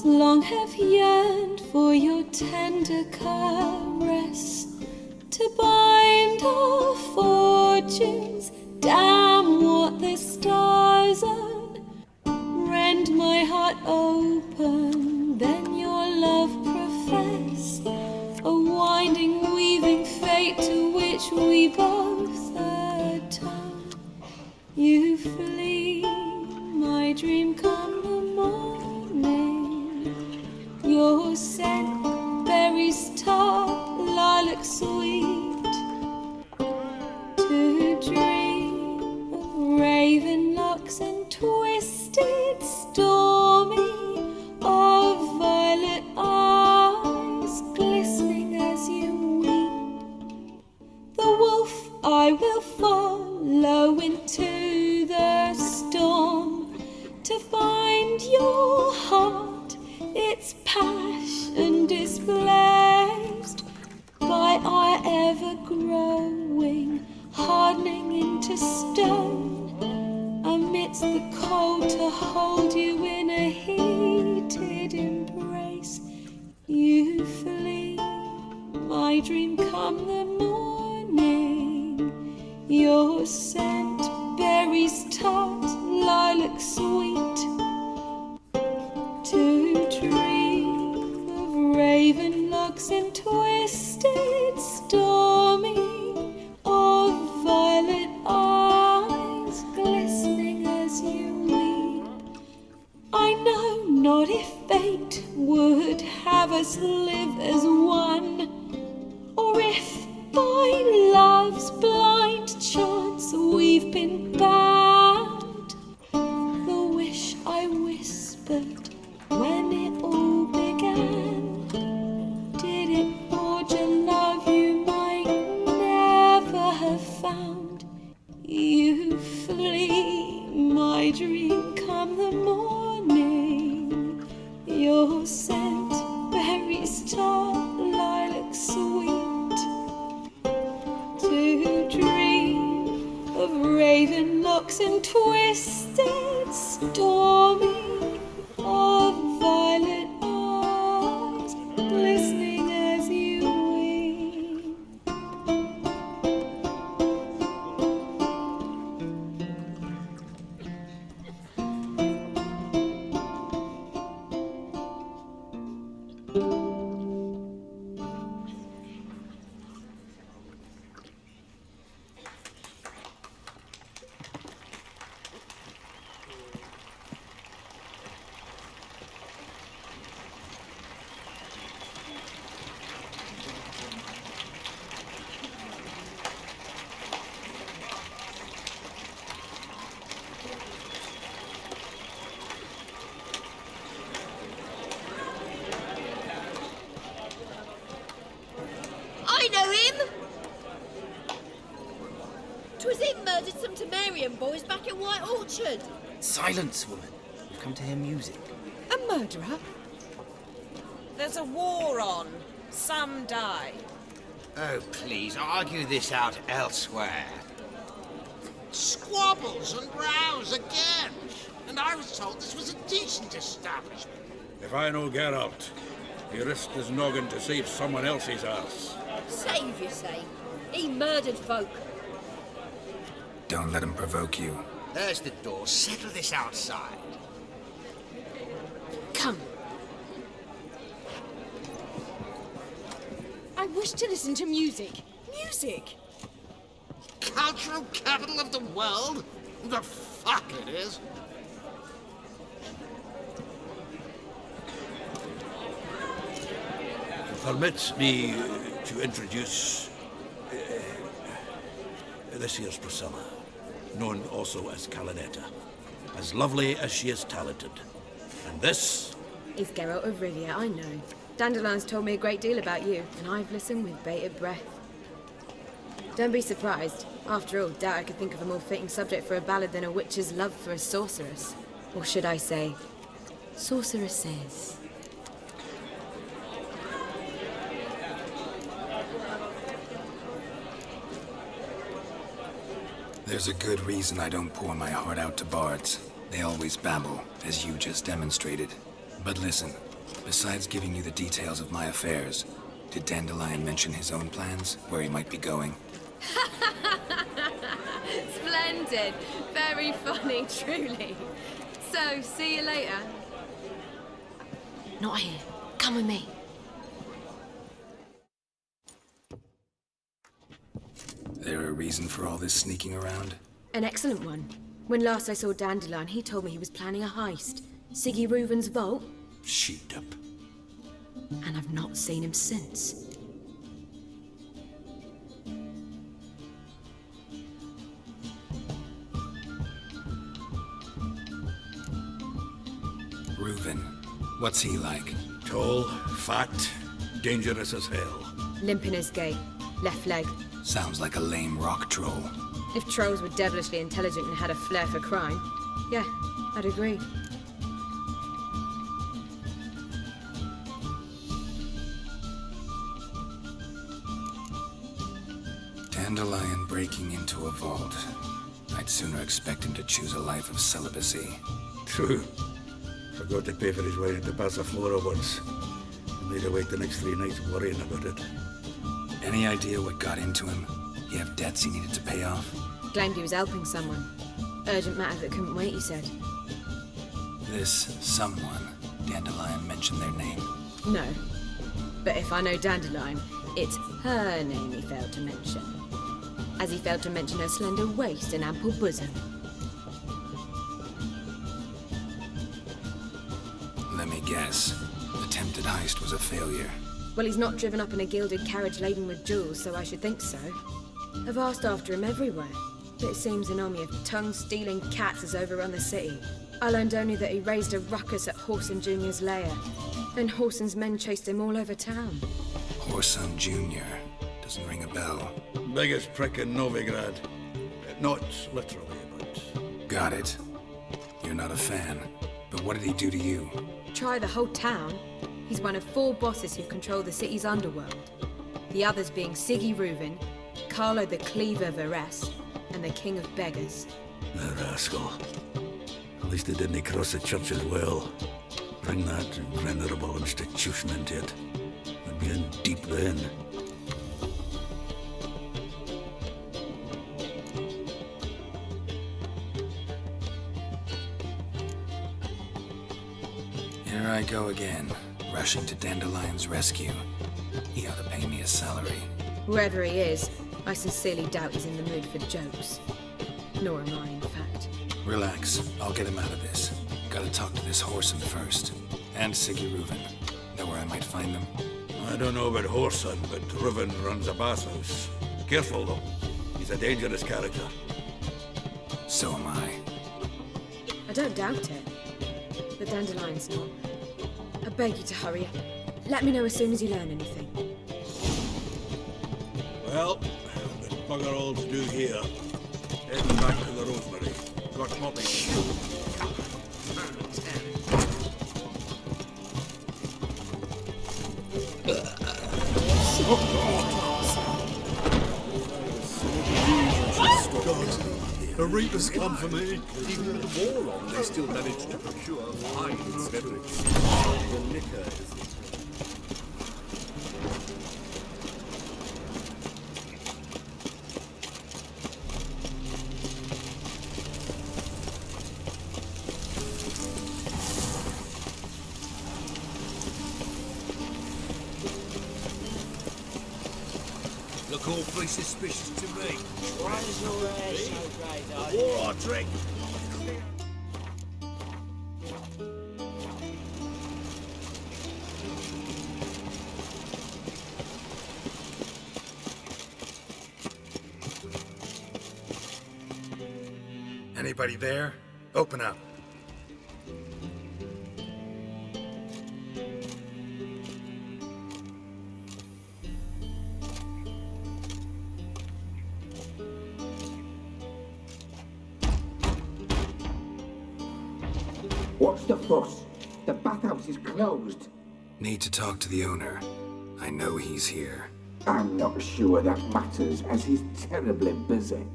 long have yearned for your tender caress, to bind our fortunes, damn what the stars own. Rend my heart open, then your love profess, a winding, weaving fate to which we both atone. You flee, my dream come the morning, your scent, berries tart, lilac sweet, to dream of raven locks and twisted stormy, of violet eyes glistening as you weep. The wolf I will follow into the storm, to find your heart, its passion displaced by our ever-growing, hardening into stone, amidst the cold to hold you in a heated embrace. You flee, my dream come the morning, your scent, berries tart, lilac sweet, to dream of raven locks and twisted stormy, of violet eyes glistening as you weep. I know not if fate would have us live as one, or if by love love's blind chance we've been bound. The wish I whispered when it all began. Did it forge a love you might never have found? You flee, my dream, come the morning. Your scent, berries tart, lilac sweet. To dream of raven locks and twisted stormy, of violet eyes glistening as you weep. I know him! 'Twas him murdered some Temerian boys back at White Orchard. Silence, woman. We've come to hear music. A murderer? There's a war on. Some die. Oh, please, argue this out elsewhere. Squabbles and rows again. And I was told this was a decent establishment. If I know Geralt, he risked his noggin to save someone else's ass. Save, you say? He murdered folk. Don't let him provoke you. There's the door. Settle this outside. Come. I wish to listen to music. Music! Cultural capital of the world? The fuck it is. Permit me to introduce this here's Priscilla, known also as Calinetta. As lovely as she is talented. And this Is Geralt of Rivia, I know. Dandelion's told me a great deal about you, and I've listened with bated breath. Don't be surprised. After all, doubt I could think of a more fitting subject for a ballad than a witch's love for a sorceress. Or should I say, sorceresses. There's a good reason I don't pour my heart out to bards. They always babble, as you just demonstrated. But listen, besides giving you the details of my affairs, did Dandelion mention his own plans, where he might be going? Splendid. Very funny, truly. So, see you later. Not here. Come with me. There a reason for all this sneaking around? An excellent one. When last I saw Dandelion, he told me he was planning a heist. Siggy Reuven's vault. sheet up. And I've not seen him since. Reuven, what's he like? Tall, fat, dangerous as hell. Limp in his gait. Left leg. Sounds like a lame rock troll. If trolls were devilishly intelligent and had a flair for crime, yeah, I'd agree. Dandelion breaking into a vault. I'd sooner expect him to choose a life of celibacy. True. Forgot to pay for his way into Passaflora once. And made her wait the next 3 nights worrying about it. Any idea what got into him? He have debts he needed to pay off? Claimed he was helping someone. Urgent matter that couldn't wait, he said. This someone, Dandelion mentioned their name? No. But if I know Dandelion, it's her name he failed to mention. As he failed to mention her slender waist and ample bosom. Let me guess. Attempted heist was a failure. Well, he's not driven up in a gilded carriage laden with jewels, so I should think so. I've asked after him everywhere, but it seems an army of tongue-stealing cats has overrun the city. I learned only that he raised a ruckus at Whoreson Jr.'s lair. Then Whoreson's men chased him all over town. Whoreson Jr. Doesn't ring a bell. Biggest prick in Novigrad. Not literally, but... Got it. You're not a fan. But what did he do to you? Try the whole town. He's one of 4 bosses who control the city's underworld. The others being Siggy Reuven, Carlo the Cleaver Varese, and the King of Beggars. The rascal. At least they didn't cross the church as well. Bring that venerable institution into it. We'd be in deep then. Here I go again, rushing to Dandelion's rescue. He ought to pay me a salary. Whoever he is, I sincerely doubt he's in the mood for jokes. Nor am I, in fact. Relax, I'll get him out of this. Gotta talk to this Whoreson first. And Siggy Reuven. Know where I might find them? I don't know about Whoreson, but Reuven runs a bathhouse. Careful, though. He's a dangerous character. So am I. I don't doubt it. But Dandelion's not. I beg you to hurry. Let me know as soon as you learn anything. Well, there's bugger all to do here. Heading back to the Rosemary. Got mopping. The Reapers come for me. Even with the war on, they still manage to procure wines and everything. The liquor is... Look awfully suspicious to me. Why is your hair so grey, The war I drink. Anybody there? Open up. What's the fuss? The bathhouse is closed. Need to talk to the owner. I know he's here. I'm not sure that matters, as he's terribly busy.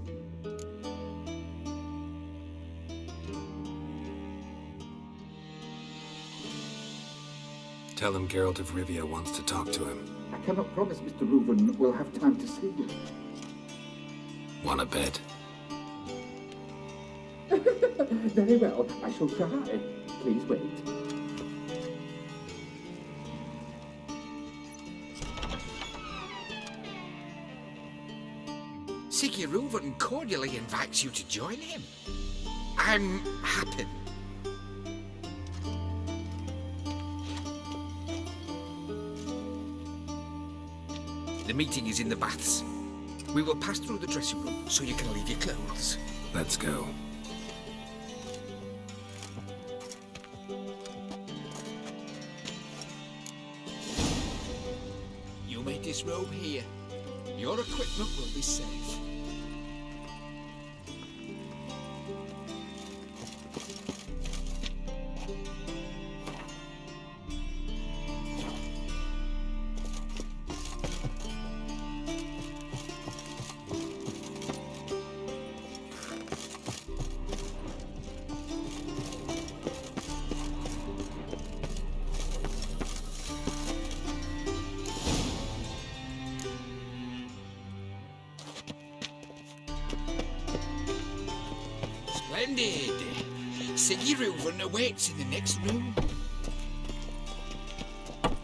Tell him Geralt of Rivia wants to talk to him. I cannot promise Mr. Reuven will have time to see you. Wanna bet? Very well, I shall try. Please wait. Siggy Reuven cordially invites you to join him. I'm happy. The meeting is in the baths. We will pass through the dressing room so you can leave your clothes. Let's go. You may disrobe here. Your equipment will be safe. Splendid! Siggy Reuven awaits in the next room.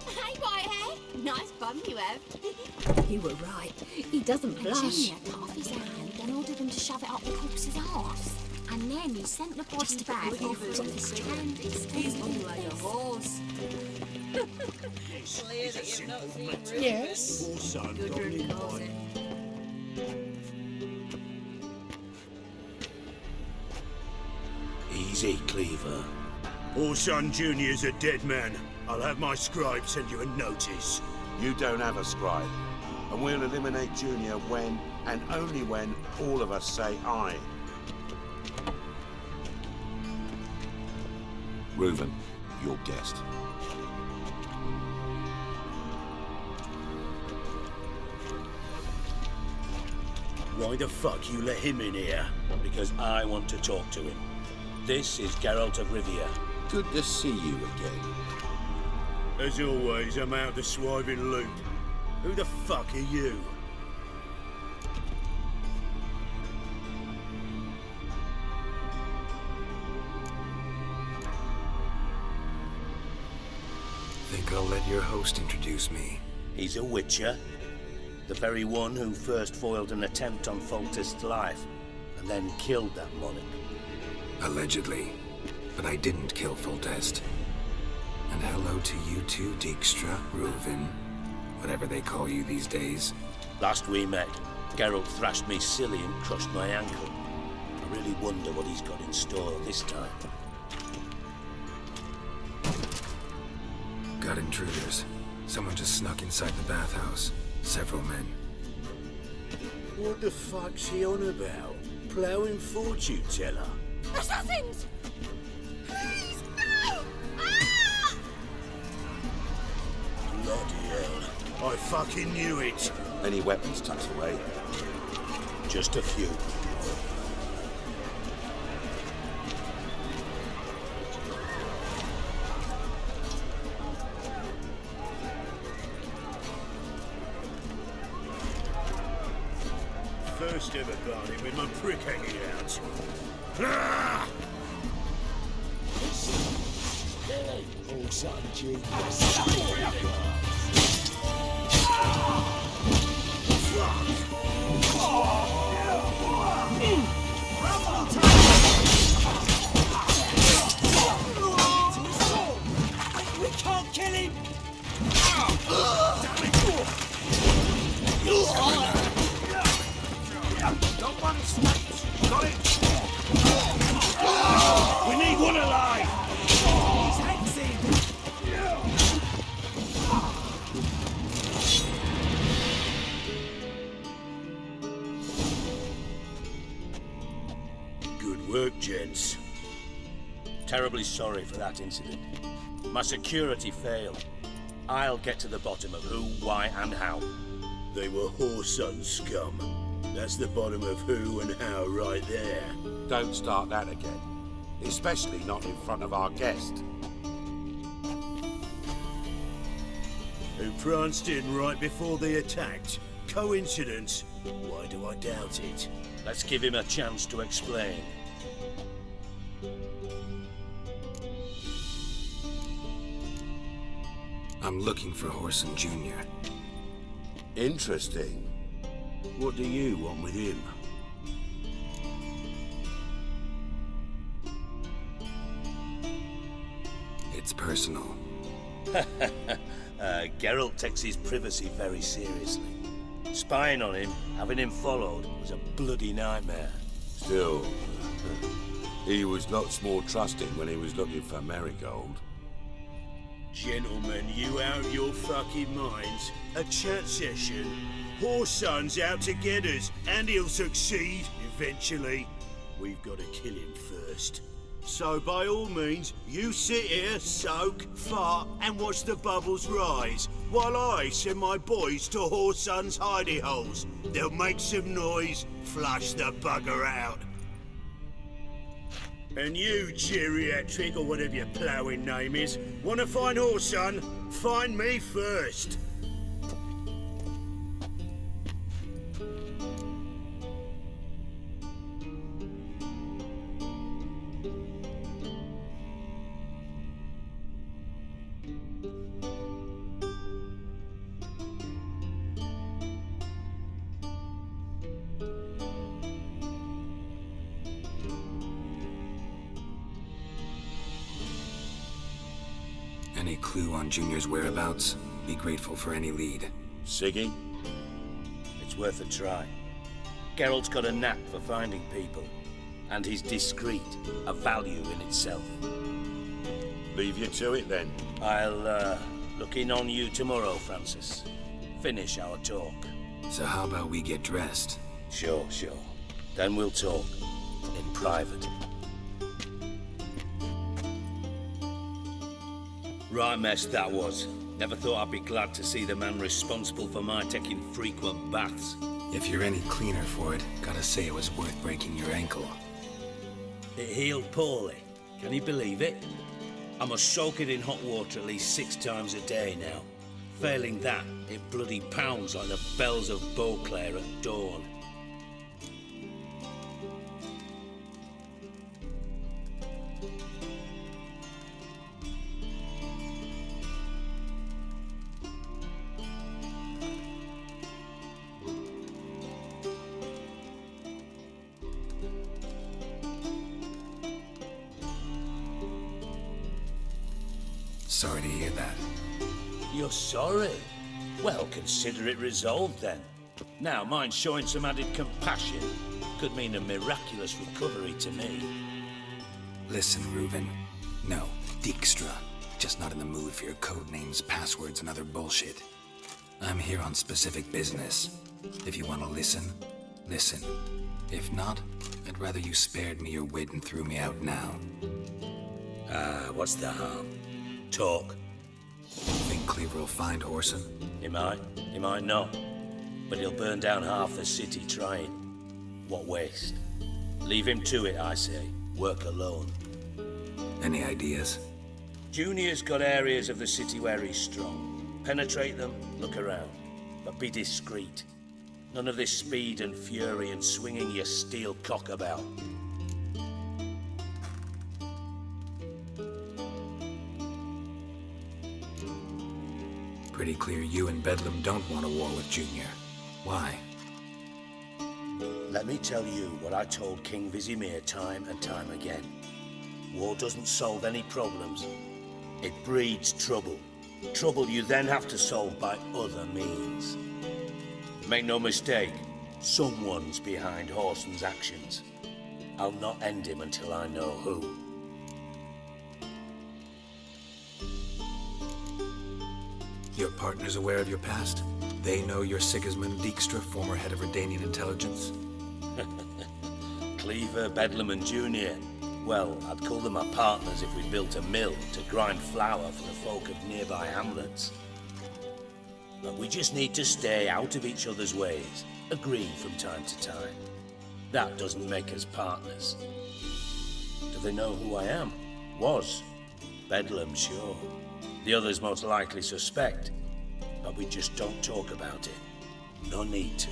Hey, Whitehair. Nice bum you have. You were right. He doesn't blush. Junior cut off his hand and ordered him to shove it up the corpse's arse. And then he sent the body back offering his candy. He's like a horse. Clear that you've not seen Yes. Poor son, Good got me recalls mine. it. Easy, Cleaver. Orson Jr.'s a dead man. I'll have my scribe send you a notice. You don't have a scribe. And we'll eliminate Junior when, and only when, all of us say aye. Reuven, your guest. Why the fuck you let him in here? Because I want to talk to him. This is Geralt of Rivia. Good to see you again. As always, I'm out the swiving loop. Who the fuck are you? Think I'll let your host introduce me. He's a witcher. The very one who first foiled an attempt on Foltest's life, and then killed that monarch. Allegedly. But I didn't kill Foltest. And hello to you too, Dijkstra, Reuven, whatever they call you these days. Last we met, Geralt thrashed me silly and crushed my ankle. I really wonder what he's got in store this time. Got intruders. Someone just snuck inside the bathhouse. Several men. What the fuck's he on about? Ploughing fortune teller? Assassins! Please, no! Bloody hell. I fucking knew it. Any weapons tucked away? Just a few. First ever barney with my prick hanging out. Ah! We can't kill him! Don't want snakes. Got it? We need one alive. He's hexing! Good work, gents. Terribly sorry for that incident. My security failed. I'll get to the bottom of who, why, and how. They were whoreson scum. That's the bottom of who and how right there. Don't start that again. Especially not in front of our guest. Who pranced in right before they attacked. Coincidence? Why do I doubt it? Let's give him a chance to explain. I'm looking for Whoreson Jr. Interesting. What do you want with him? It's personal. Geralt takes his privacy very seriously. Spying on him, having him followed, was a bloody nightmare. Still, he was lots more trusting when he was looking for Marigold. Gentlemen, you out of your fucking minds? A chat session? Whoreson's out to get us, and he'll succeed, eventually. We've got to kill him first. So by all means, you sit here, soak, fart, and watch the bubbles rise, while I send my boys to Whoreson's hidey holes. They'll make some noise, flush the bugger out. And you, geriatric, or whatever your ploughing name is, want to find Whoreson? Find me first. Any clue on Junior's whereabouts? Be grateful for any lead. Siggy? It's worth a try. Geralt's got a knack for finding people. And he's discreet, a value in itself. Leave you to it then. I'll look in on you tomorrow, Francis. Finish our talk. So how about we get dressed? Sure. Then we'll talk. In private. Right mess that was. Never thought I'd be glad to see the man responsible for my taking frequent baths. If you're any cleaner for it, gotta say it was worth breaking your ankle. It healed poorly. Can you believe it? I must soak it in hot water at least 6 times a day now. Failing that, it bloody pounds like the bells of Beauclair at dawn. Sorry to hear that. You're sorry? Well, consider it resolved then. Now, mind showing some added compassion could mean a miraculous recovery to me. Listen, Reuven. No, Dijkstra. Just not in the mood for your code names, passwords, and other bullshit. I'm here on specific business. If you want to listen, listen. If not, I'd rather you spared me your wit and threw me out now. What's the harm? Talk. Think Cleaver will find Horson? He might not. But he'll burn down half the city trying. What waste. Leave him to it, I say. Work alone. Any ideas? Junior's got areas of the city where he's strong. Penetrate them, look around. But be discreet. None of this speed and fury and swinging your steel cock about. Pretty clear you and Bedlam don't want a war with Junior. Why? Let me tell you what I told King Vizimir time and time again. War doesn't solve any problems. It breeds trouble. Trouble you then have to solve by other means. Make no mistake, someone's behind Horson's actions. I'll not end him until I know who. Your partner's aware of your past? They know you're Sigismund Dijkstra, former head of REDengine intelligence? Cleaver, Bedlam and Junior. Well, I'd call them my partners if we built a mill to grind flour for the folk of nearby hamlets. But we just need to stay out of each other's ways, agree from time to time. That doesn't make us partners. Do they know who I am? Was. Bedlam, sure. The others most likely suspect, but we just don't talk about it. No need to.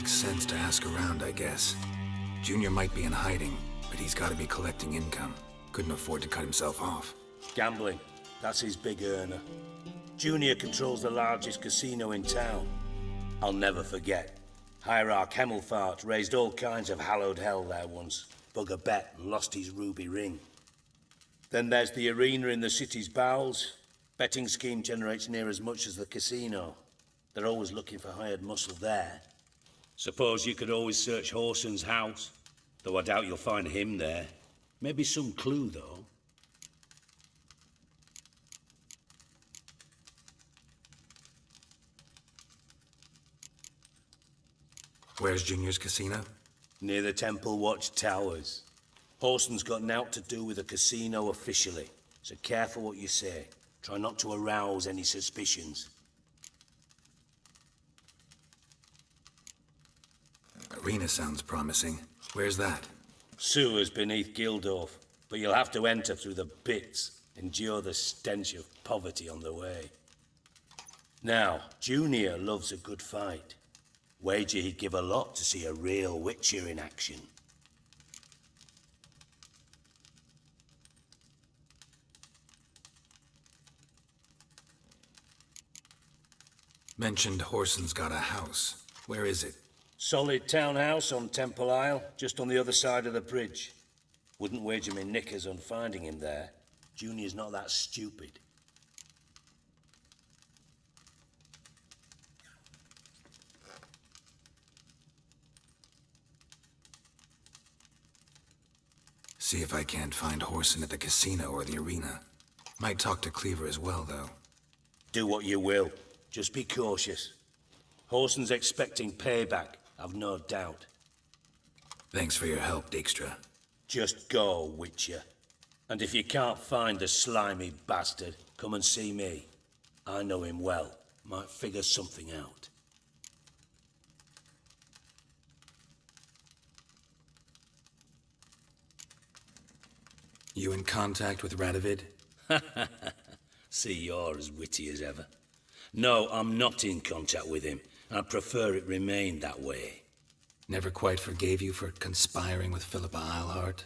Sense to ask around, I guess. Junior might be in hiding, but he's got to be collecting income. Couldn't afford to cut himself off. Gambling. That's his big earner. Junior controls the largest casino in town. I'll never forget. Hierarch Hemmelfart raised all kinds of hallowed hell there once. Bug a bet and lost his ruby ring. Then there's the arena in the city's bowels. Betting scheme generates near as much as the casino. They're always looking for hired muscle there. Suppose you could always search Horson's house, though I doubt you'll find him there. Maybe some clue, though. Where's Junior's casino? Near the Temple Watch Towers. Horson's got naught to do with the casino officially, so careful what you say. Try not to arouse any suspicions. Arena sounds promising. Where's that? Sewers beneath Gildorf, but you'll have to enter through the bits, endure the stench of poverty on the way. Now, Junior loves a good fight. Wager he'd give a lot to see a real Witcher in action. Mentioned Horson's got a house. Where is it? Solid townhouse on Temple Isle, just on the other side of the bridge. Wouldn't wager me knickers on finding him there. Junior's not that stupid. See if I can't find Horson at the casino or the arena. Might talk to Cleaver as well, though. Do what you will. Just be cautious. Horson's expecting payback, I've no doubt. Thanks for your help, Dijkstra. Just go, Witcher. And if you can't find the slimy bastard, come and see me. I know him well. Might figure something out. You in contact with Radovid? See, you're as witty as ever. No, I'm not in contact with him. I prefer it remained that way. Never quite forgave you for conspiring with Philippa Eilhart?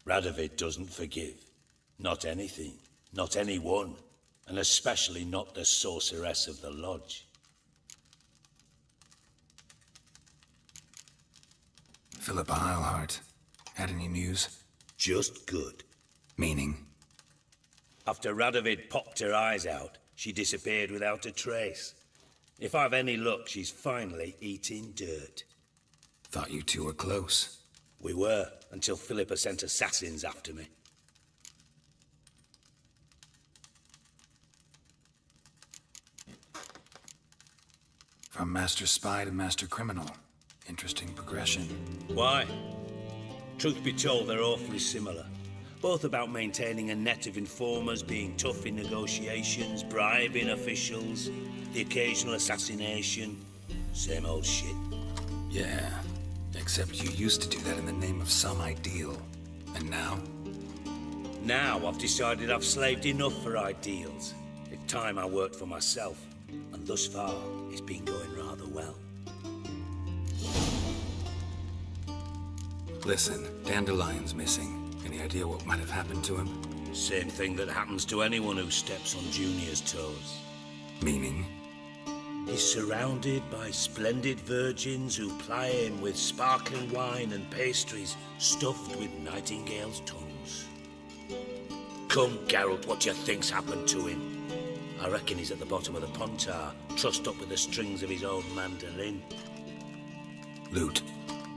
Radovid doesn't forgive. Not anything. Not anyone. And especially not the sorceress of the lodge. Philippa Eilhart. Had any news? Just good. Meaning? After Radovid popped her eyes out, she disappeared without a trace. If I've any luck, she's finally eating dirt. Thought you two were close. We were, until Philippa sent assassins after me. From master spy to master criminal. Interesting progression. Why? Truth be told, they're awfully similar. Both about maintaining a net of informers, being tough in negotiations, bribing officials, the occasional assassination. Same old shit. Yeah, except you used to do that in the name of some ideal. And now? Now I've decided I've slaved enough for ideals. It's time I worked for myself. And thus far, it's been going rather well. Listen, Dandelion's missing. Any idea what might have happened to him? Same thing that happens to anyone who steps on Junior's toes. Meaning? He's surrounded by splendid virgins who ply him with sparkling wine and pastries stuffed with nightingales' tongues. Come, Geralt, what do you think's happened to him? I reckon he's at the bottom of the Pontar, trussed up with the strings of his own mandolin. Loot.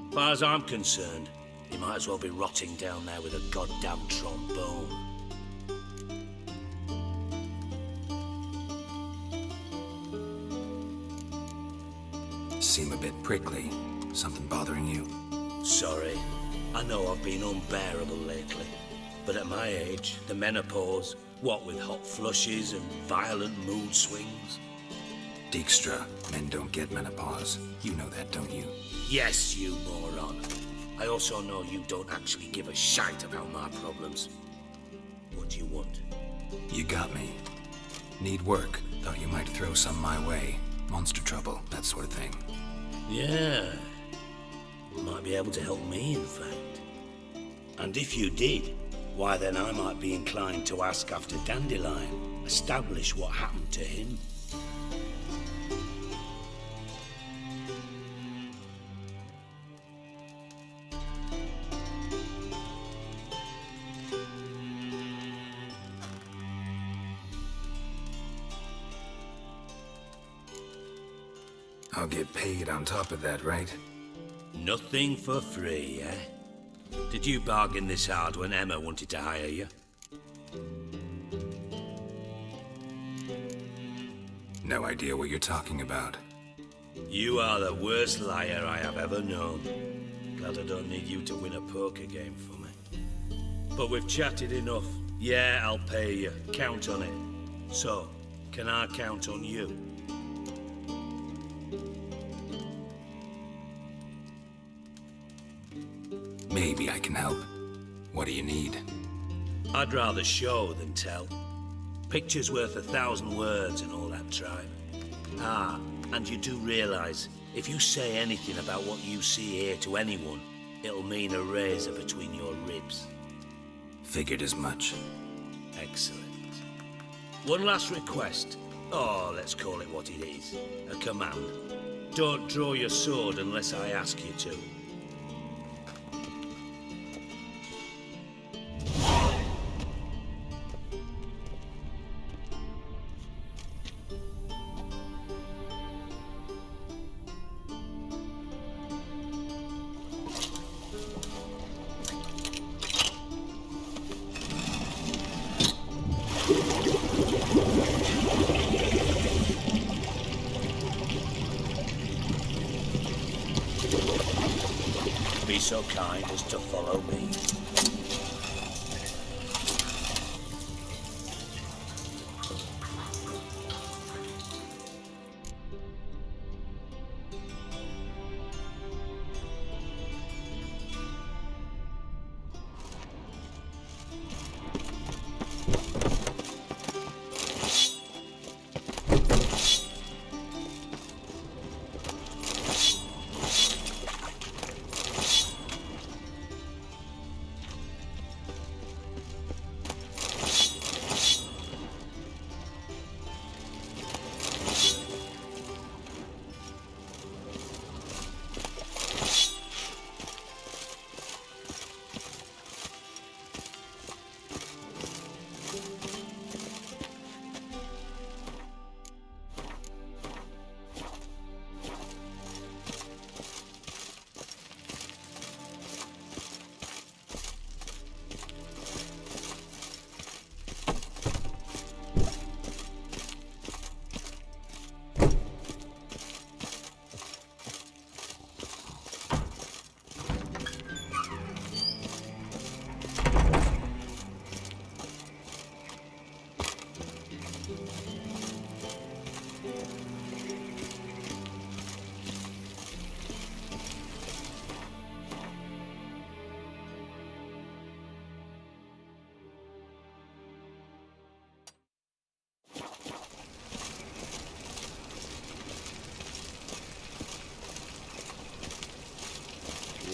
As far as I'm concerned, he might as well be rotting down there with a goddamn trombone. Seem a bit prickly. Something bothering you? Sorry. I know I've been unbearable lately. But at my age, the menopause, what with hot flushes and violent mood swings. Dijkstra, men don't get menopause. You know that, don't you? Yes, you moron. I also know you don't actually give a shite about my problems. What do you want? You got me. Need work. Thought you might throw some my way. Monster trouble, that sort of thing. Yeah. Might be able to help me, in fact. And if you did, why then I might be inclined to ask after Dandelion. Establish what happened to him. I'll get paid on top of that, right? Nothing for free, eh? Did you bargain this hard when Emma wanted to hire you? No idea what you're talking about. You are the worst liar I have ever known. Glad I don't need you to win a poker game for me. But we've chatted enough. Yeah, I'll pay you. Count on it. So, can I count on you? Maybe I can help. What do you need? I'd rather show than tell. Picture's worth 1,000 words and all that tribe. Ah, and you do realize, if you say anything about what you see here to anyone, it'll mean a razor between your ribs. Figured as much. Excellent. One last request. Oh, let's call it what it is. A command. Don't draw your sword unless I ask you to. Be so kind as to follow me.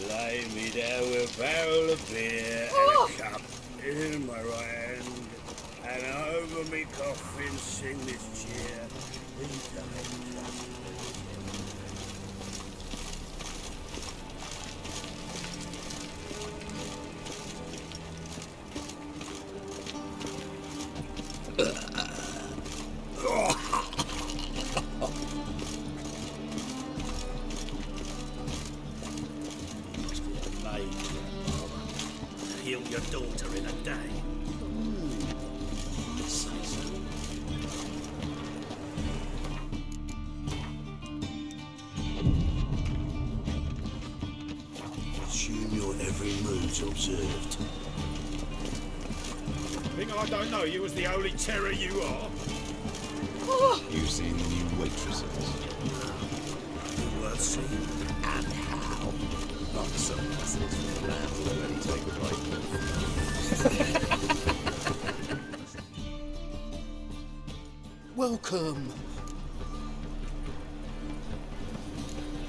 Lay me there with a barrel of beer and a cup in my right hand, and over me coffin sing this cheer. Heal your daughter in a day. Say so. Assume your every move's observed. Think I don't know you as the holy terror you are? You've seen the new waitresses. You will see. And how? Not some lessons from the land already take a break. Welcome.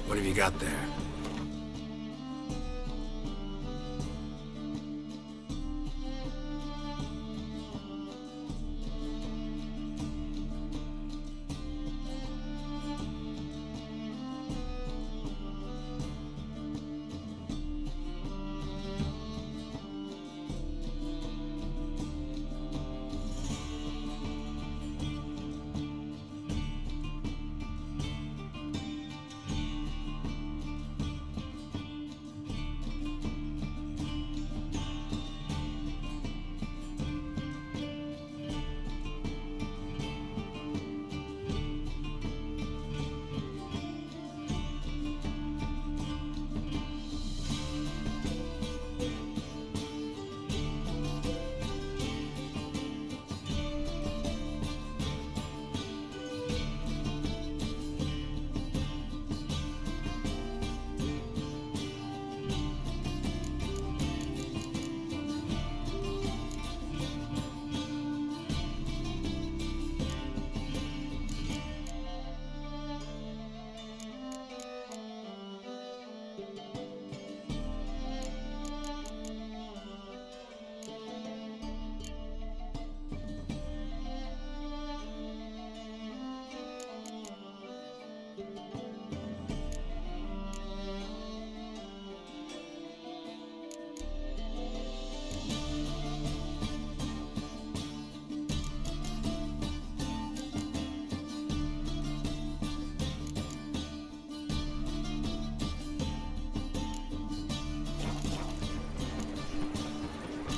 What have you got there?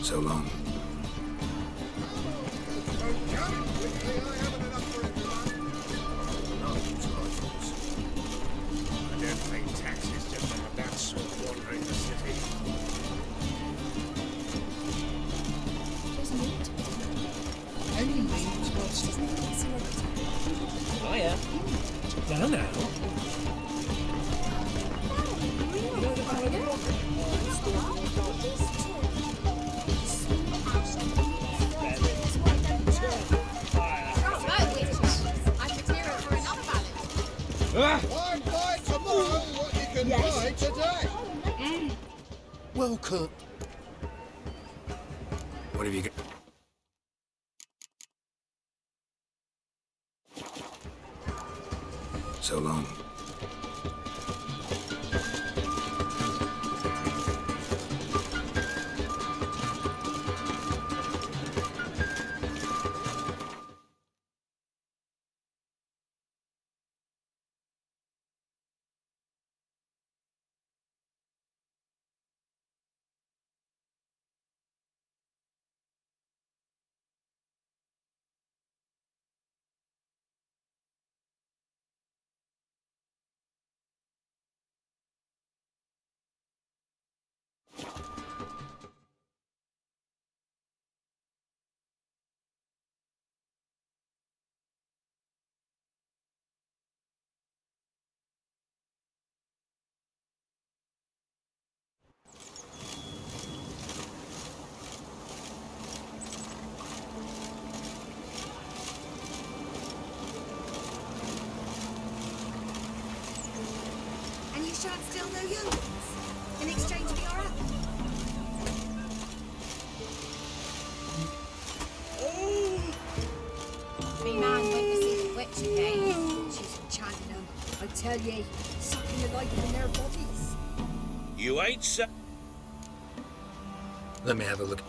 So long. I don't pay taxes just to have that sort wandering the city. Only means what's Hiya. Now now. Why buy tomorrow what you can buy today? Welcome. What have you got? So long. And you shan't steal no yearlings in exchange for your apple. Me man went to see the witch again. She's enchanting them. I tell ye, sucking the life from their bodies. You ain't so... Let me have a look.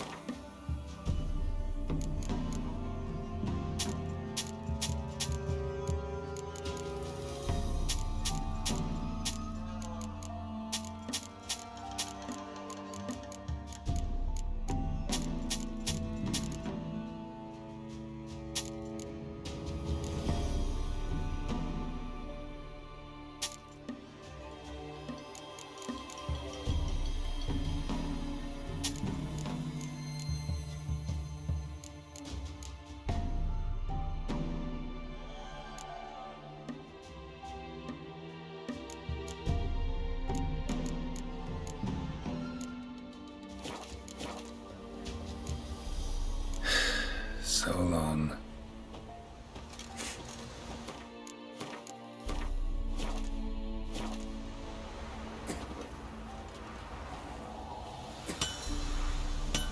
So long.